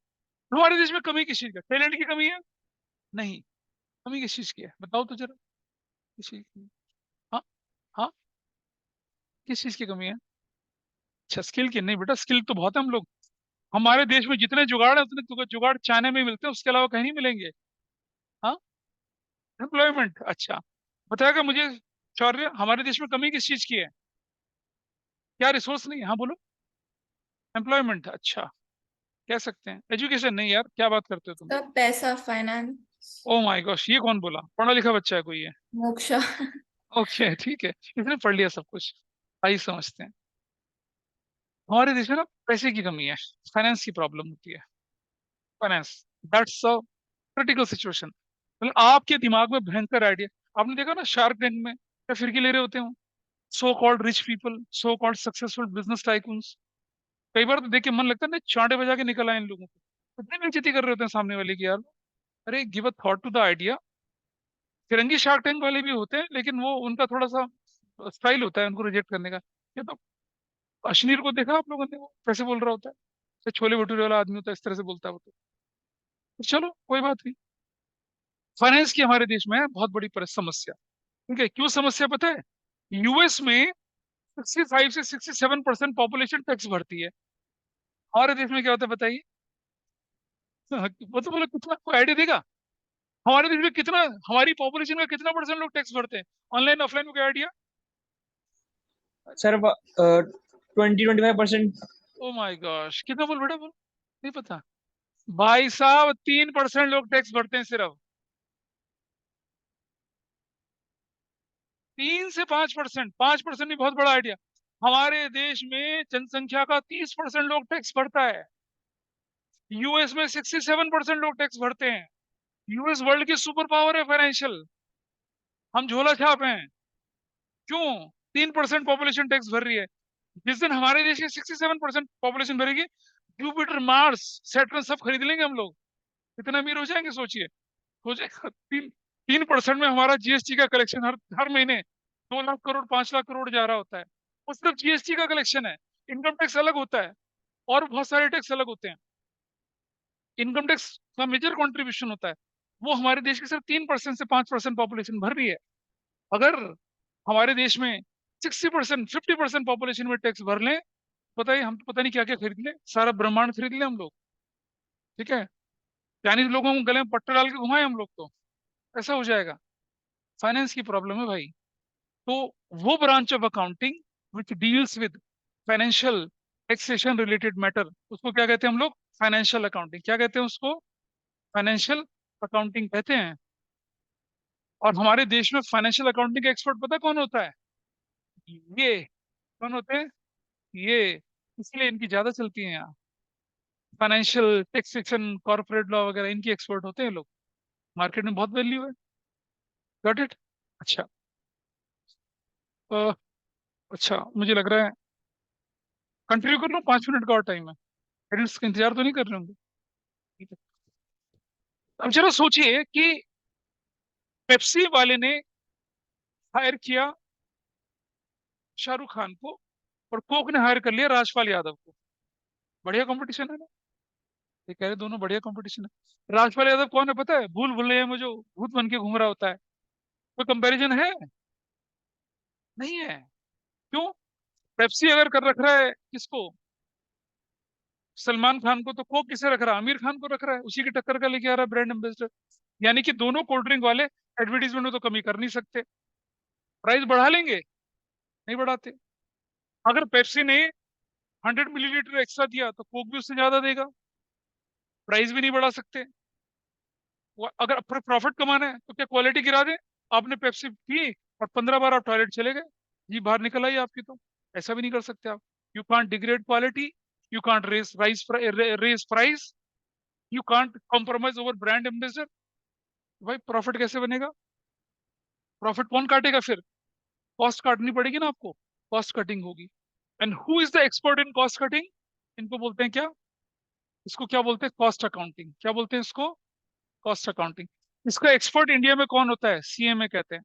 हमारे देश में कमी किस चीज का, टैलेंट की कमी है? नहीं। कमी किस चीज की है, बताओ तो जरा। किस चीज की? हाँ, हाँ, किस चीज की कमी है? अच्छा, स्किल की नहीं बेटा, स्किल तो बहुत है हम लोग। हमारे देश में जितने जुगाड़ है उतने जुगाड़ चाइना में ही मिलते हैं, उसके अलावा कहीं नहीं मिलेंगे। हाँ, एम्प्लॉयमेंट। अच्छा, बताएगा मुझे शौर्य, हमारे देश में कमी किस चीज की है? क्या रिसोर्स नहीं है? हाँ बोलो। एम्प्लॉयमेंट। अच्छा, कह सकते हैं। एजुकेशन नहीं यार, क्या बात करते हो तुम। सब पैसा, फाइनेंस। ओ माय गॉश, ये कौन बोला, पढ़ा लिखा बच्चा है कोई है? मोक्षा। ओके ठीक है, इसने पढ़ लिया सब कुछ। आइए समझते हैं। हमारे देश में ना पैसे की कमी है, फाइनेंस की प्रॉब्लम होती है। Finance, that's a critical situation. मतलब आपके दिमाग में भयंकर आइडिया, आपने देखा ना शार्क टैंक में क्या फिरकी ले रहे होते हो, so called rich people, so called successful business tycoons. कई बार तो देख के मन लगता है ना, चांटे बजा के निकल आए इन लोगों को। इतनी बेइज्जती कर रहे होते हैं सामने वाले की यार। अरे give a thought to the idea. फिरंगी शार्क टैंक वाले भी होते हैं, लेकिन वो उनका थोड़ा सा स्टाइल होता है उनको रिजेक्ट करने का। ये तो अश्नीर को देखा आप लोगों ने, वो कैसे बोल रहा होता है, तो छोले भटूरे वाला आदमी होता है, इस तरह से बोलता है वो तो चलो कोई बात नहीं। फाइनेंस की हमारे देश में है बहुत बड़ी समस्या। ठीक है, क्यों समस्या पता है? यूएस में 65 से 67% पॉपुलेशन टैक्स भरती है। हमारे देश में क्या होता है बताइए? वो तो बोलो कितना, कोई आइडिया देगा? हमारे देश में कितना, हमारी पॉपुलेशन का कितना परसेंट लोग टैक्स भरते हैं? ऑनलाइन ऑफलाइन में कोई idea? Sir 20-25%। Oh my gosh, कितना बोल बेटा, बोल। नहीं पता भाई साहब, 3% लोग टैक्स भरते हैं सिर्फ। 3 से 5%, 5% भी बहुत बड़ा आइडिया। हमारे देश में जनसंख्या का 30% लोग टैक्स भरता है। यूएस में 67% लोग टैक्स भरते हैं। यूएस वर्ल्ड की सुपर पावर है फाइनेंशियल। हम झोला छाप हैं। क्यों? 3% पॉपुलेशन टैक्स भर रही है। जिस दिन हमारे देश की 67% पॉपुलेशन भरेगी, जुपिटर, मार्स, सैटर्न सब खरीद लेंगे हम लोग। कितना अमीर हो जाएंगे सोचिए। हो जाएगा। 3% में हमारा जीएसटी का कलेक्शन हर हर महीने 2 लाख करोड़, 5 लाख करोड़ जा रहा होता है। वो सिर्फ जीएसटी का कलेक्शन है। इनकम टैक्स अलग होता है, और बहुत सारे टैक्स अलग होते हैं। इनकम टैक्स का मेजर कंट्रीब्यूशन होता है, वो हमारे देश की सिर्फ 3% से 5% पॉपुलेशन भर रही है। अगर हमारे देश में 60%, 50% पॉपुलेशन में टैक्स भर लें, बताइए हम तो पता नहीं क्या क्या खरीद लें, सारा ब्रह्मांड खरीद लें हम लोग। ठीक है, चाइनीज लोगों को गले में पट्टा डाल के घुमाए हम लोग तो, ऐसा हो जाएगा। फाइनेंस की प्रॉब्लम है भाई। तो वो branch of accounting which deals with financial taxation related matter, उसको क्या कहते हैं हम लोग? Financial accounting. क्या कहते हैं उसको? फाइनेंशियल अकाउंटिंग कहते हैं। और हमारे देश में फाइनेंशियल अकाउंटिंग का एक्सपर्ट पता कौन होता है? ये। कौन होते हैं? ये। इसलिए इनकी ज्यादा चलती है यहाँ। फाइनेंशियल टैक्सेशन, कॉर्पोरेट लॉ वगैरह, इनकी एक्सपर्ट होते हैं लोग। मार्केट में बहुत वैल्यू है। Got it? अच्छा। अ, अच्छा, मुझे लग रहा है कंटिन्यू कर लो, 5 मिनट का और टाइम है। पेरेंट्स का इंतजार तो नहीं कर रहे होंगे? ठीक है। अब जरा सोचिए कि पेप्सी वाले ने हायर किया शाहरुख खान को, और कोक ने हायर कर लिया राजपाल यादव को। बढ़िया कंपटीशन है ना? ये कह रहे दोनों बढ़िया कंपटीशन है। राजपाल यादव कौन है पता है? भूल भुलैया में जो भूत बन के घूम रहा होता है। कोई कंपैरिजन है? नहीं है। क्यों? पेप्सी अगर कर रख रहा है किसको, सलमान खान को, तो कोक किसे रख रहा है? आमिर खान को रख रहा है। उसी की टक्कर का लेके आ रहा है ब्रांड एम्बेसडर। यानी कि दोनों कोल्ड ड्रिंक वाले एडवर्टीजमेंट में तो कमी कर नहीं सकते। प्राइस बढ़ा लेंगे? नहीं बढ़ाते। अगर पेप्सी ने 100 मिलीलीटर एक्स्ट्रा दिया तो कोक भी उससे ज्यादा देगा। प्राइस भी नहीं बढ़ा सकते। अगर प्रॉफिट कमाना है तो क्या क्वालिटी गिरा दें? आपने पेप्सी पी और 15 बार आप टॉयलेट चले गए, जी बाहर निकल आई आपकी, तो ऐसा भी नहीं कर सकते आप। You can't degrade quality, you can't raise price, you can't compromise over brand ambassador. भाई प्रॉफिट कैसे बनेगा? प्रॉफिट कौन काटेगा फिर? कॉस्ट काटनी पड़ेगी ना आपको। कॉस्ट कटिंग होगी। And who is the expert in cost cutting? इनको बोलते हैं क्या? इसको क्या बोलते हैं? Cost accounting. क्या बोलते हैं इसको? Cost accounting. इसका एक्सपर्ट इंडिया में कौन होता है? सीएमए कहते हैं।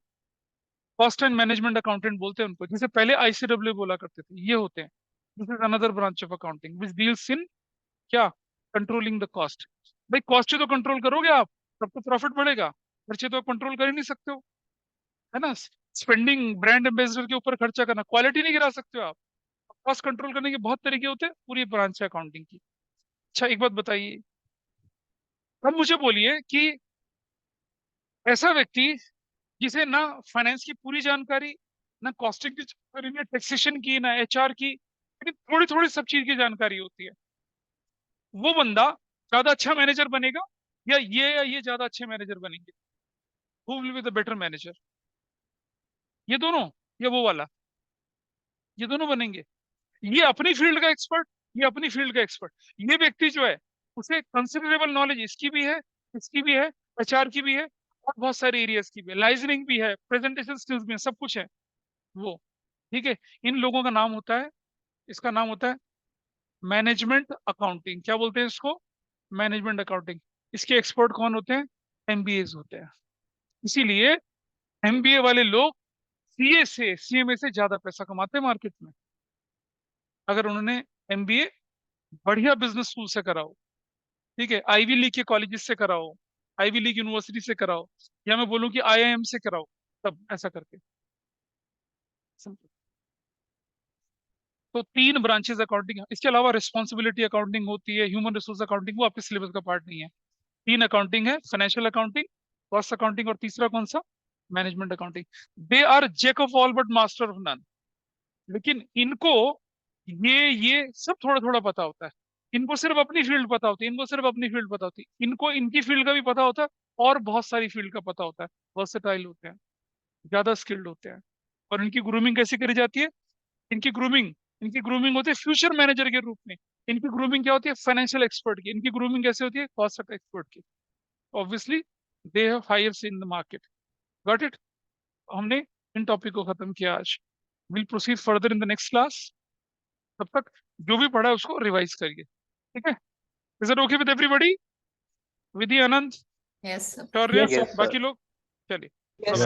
कॉस्ट एंड मैनेजमेंट अकाउंटेंट बोलते हैं उनको, जिसे पहले आईसीडब्ल्यू बोला करते थे। ये होते हैं। This is another branch of accounting which deals in क्या? Controlling the cost. भाई कॉस्ट तो कंट्रोल करोगे आप, तब तो प्रॉफिट बढ़ेगा। खर्चे तो कंट्रोल कर ही नहीं सकते हो, है ना? स्पेंडिंग, ब्रांड एम्बेसडर के ऊपर खर्चा करना, क्वालिटी नहीं गिरा सकते हो आप। कॉस्ट कंट्रोल करने के बहुत तरीके होते हैं, पूरी ब्रांच है अकाउंटिंग की। अच्छा एक बात बताइए, अब मुझे बोलिए कि ऐसा व्यक्ति जिसे ना फाइनेंस की पूरी जानकारी, ना कॉस्टिंग की जानकारी, ना टैक्सेशन की, ना एचआर की, लेकिन थोड़ी थोड़ी सब चीज की जानकारी होती है, वो बंदा ज्यादा अच्छा मैनेजर बनेगा, या ये ज्यादा अच्छे मैनेजर बनेंगे? Who will be the better manager? ये दोनों, या वो वाला? ये दोनों बनेंगे। ये अपनी फील्ड का एक्सपर्ट, ये अपनी फील्ड का एक्सपर्ट। ये व्यक्ति जो है, उसे कंसिडरेबल नॉलेज इसकी भी है, इसकी भी है, एचआर की भी है, और बहुत सारे एरियाज की भी है, लाइजनिंग भी है, प्रेजेंटेशन स्किल्स भी है, सब कुछ है वो। ठीक है, इन लोगों का नाम होता है, इसका नाम होता है मैनेजमेंट अकाउंटिंग। क्या बोलते हैं इसको? Management accounting. इसके एक्सपर्ट कौन होते हैं? एमबीए होते हैं। इसीलिए एमबीए वाले लोग सीए से, सीएमए से ज्यादा पैसा कमाते हैं मार्केट में, अगर उन्होंने एमबीए बढ़िया बिजनेस स्कूल से कराओ, ठीक है, आईवी लीग के कॉलेजेस से कराओ, आईवी लीग यूनिवर्सिटी से कराओ, या मैं बोलूं कि आईआईएम से कराओ, तब ऐसा करके। समझो? तो 3 ब्रांचेस अकाउंटिंग है, इसके अलावा रिस्पॉन्सिबिलिटी अकाउंटिंग होती है, ह्यूमन रिसोर्स अकाउंटिंग, वो आपके सिलेबस का पार्ट नहीं है। 3 अकाउंटिंग है, फाइनेंशियल अकाउंटिंग, कॉस्ट अकाउंटिंग, और तीसरा कौन सा, management accounting. They are jack of all but master of none. लेकिन इनको ये सब थोड़ा थोड़ा पता होता है। इनको सिर्फ अपनी फील्ड पता होती है, इनको सिर्फ अपनी फील्ड पता होती है, इनको इनकी फील्ड का भी पता होता है, और बहुत सारी फील्ड का पता होता है, वर्सेटाइल होते हैं, ज्यादा स्किल्ड होते हैं। और इनकी ग्रूमिंग कैसे करी जाती है, इनकी ग्रूमिंग इनकी ग्रूमिंग होती है फ्यूचर मैनेजर के रूप में। इनकी ग्रूमिंग क्या होती है, फाइनेंशियल एक्सपर्ट की। इनकी ग्रूमिंग कैसे होती है, कॉस्ट एक्सपर्ट की। Obviously they have hires in the market. Got it? हमने इन टॉपिक को खत्म किया आज। Will proceed further in the next class. तब तक जो भी पढ़ा है उसको रिवाइज करिए, ठीक है? Is it okay with everybody? Vidhi, Anand, yes sir. Shaurya, Yes, sir. बाकी लोग? चलिए। Yes,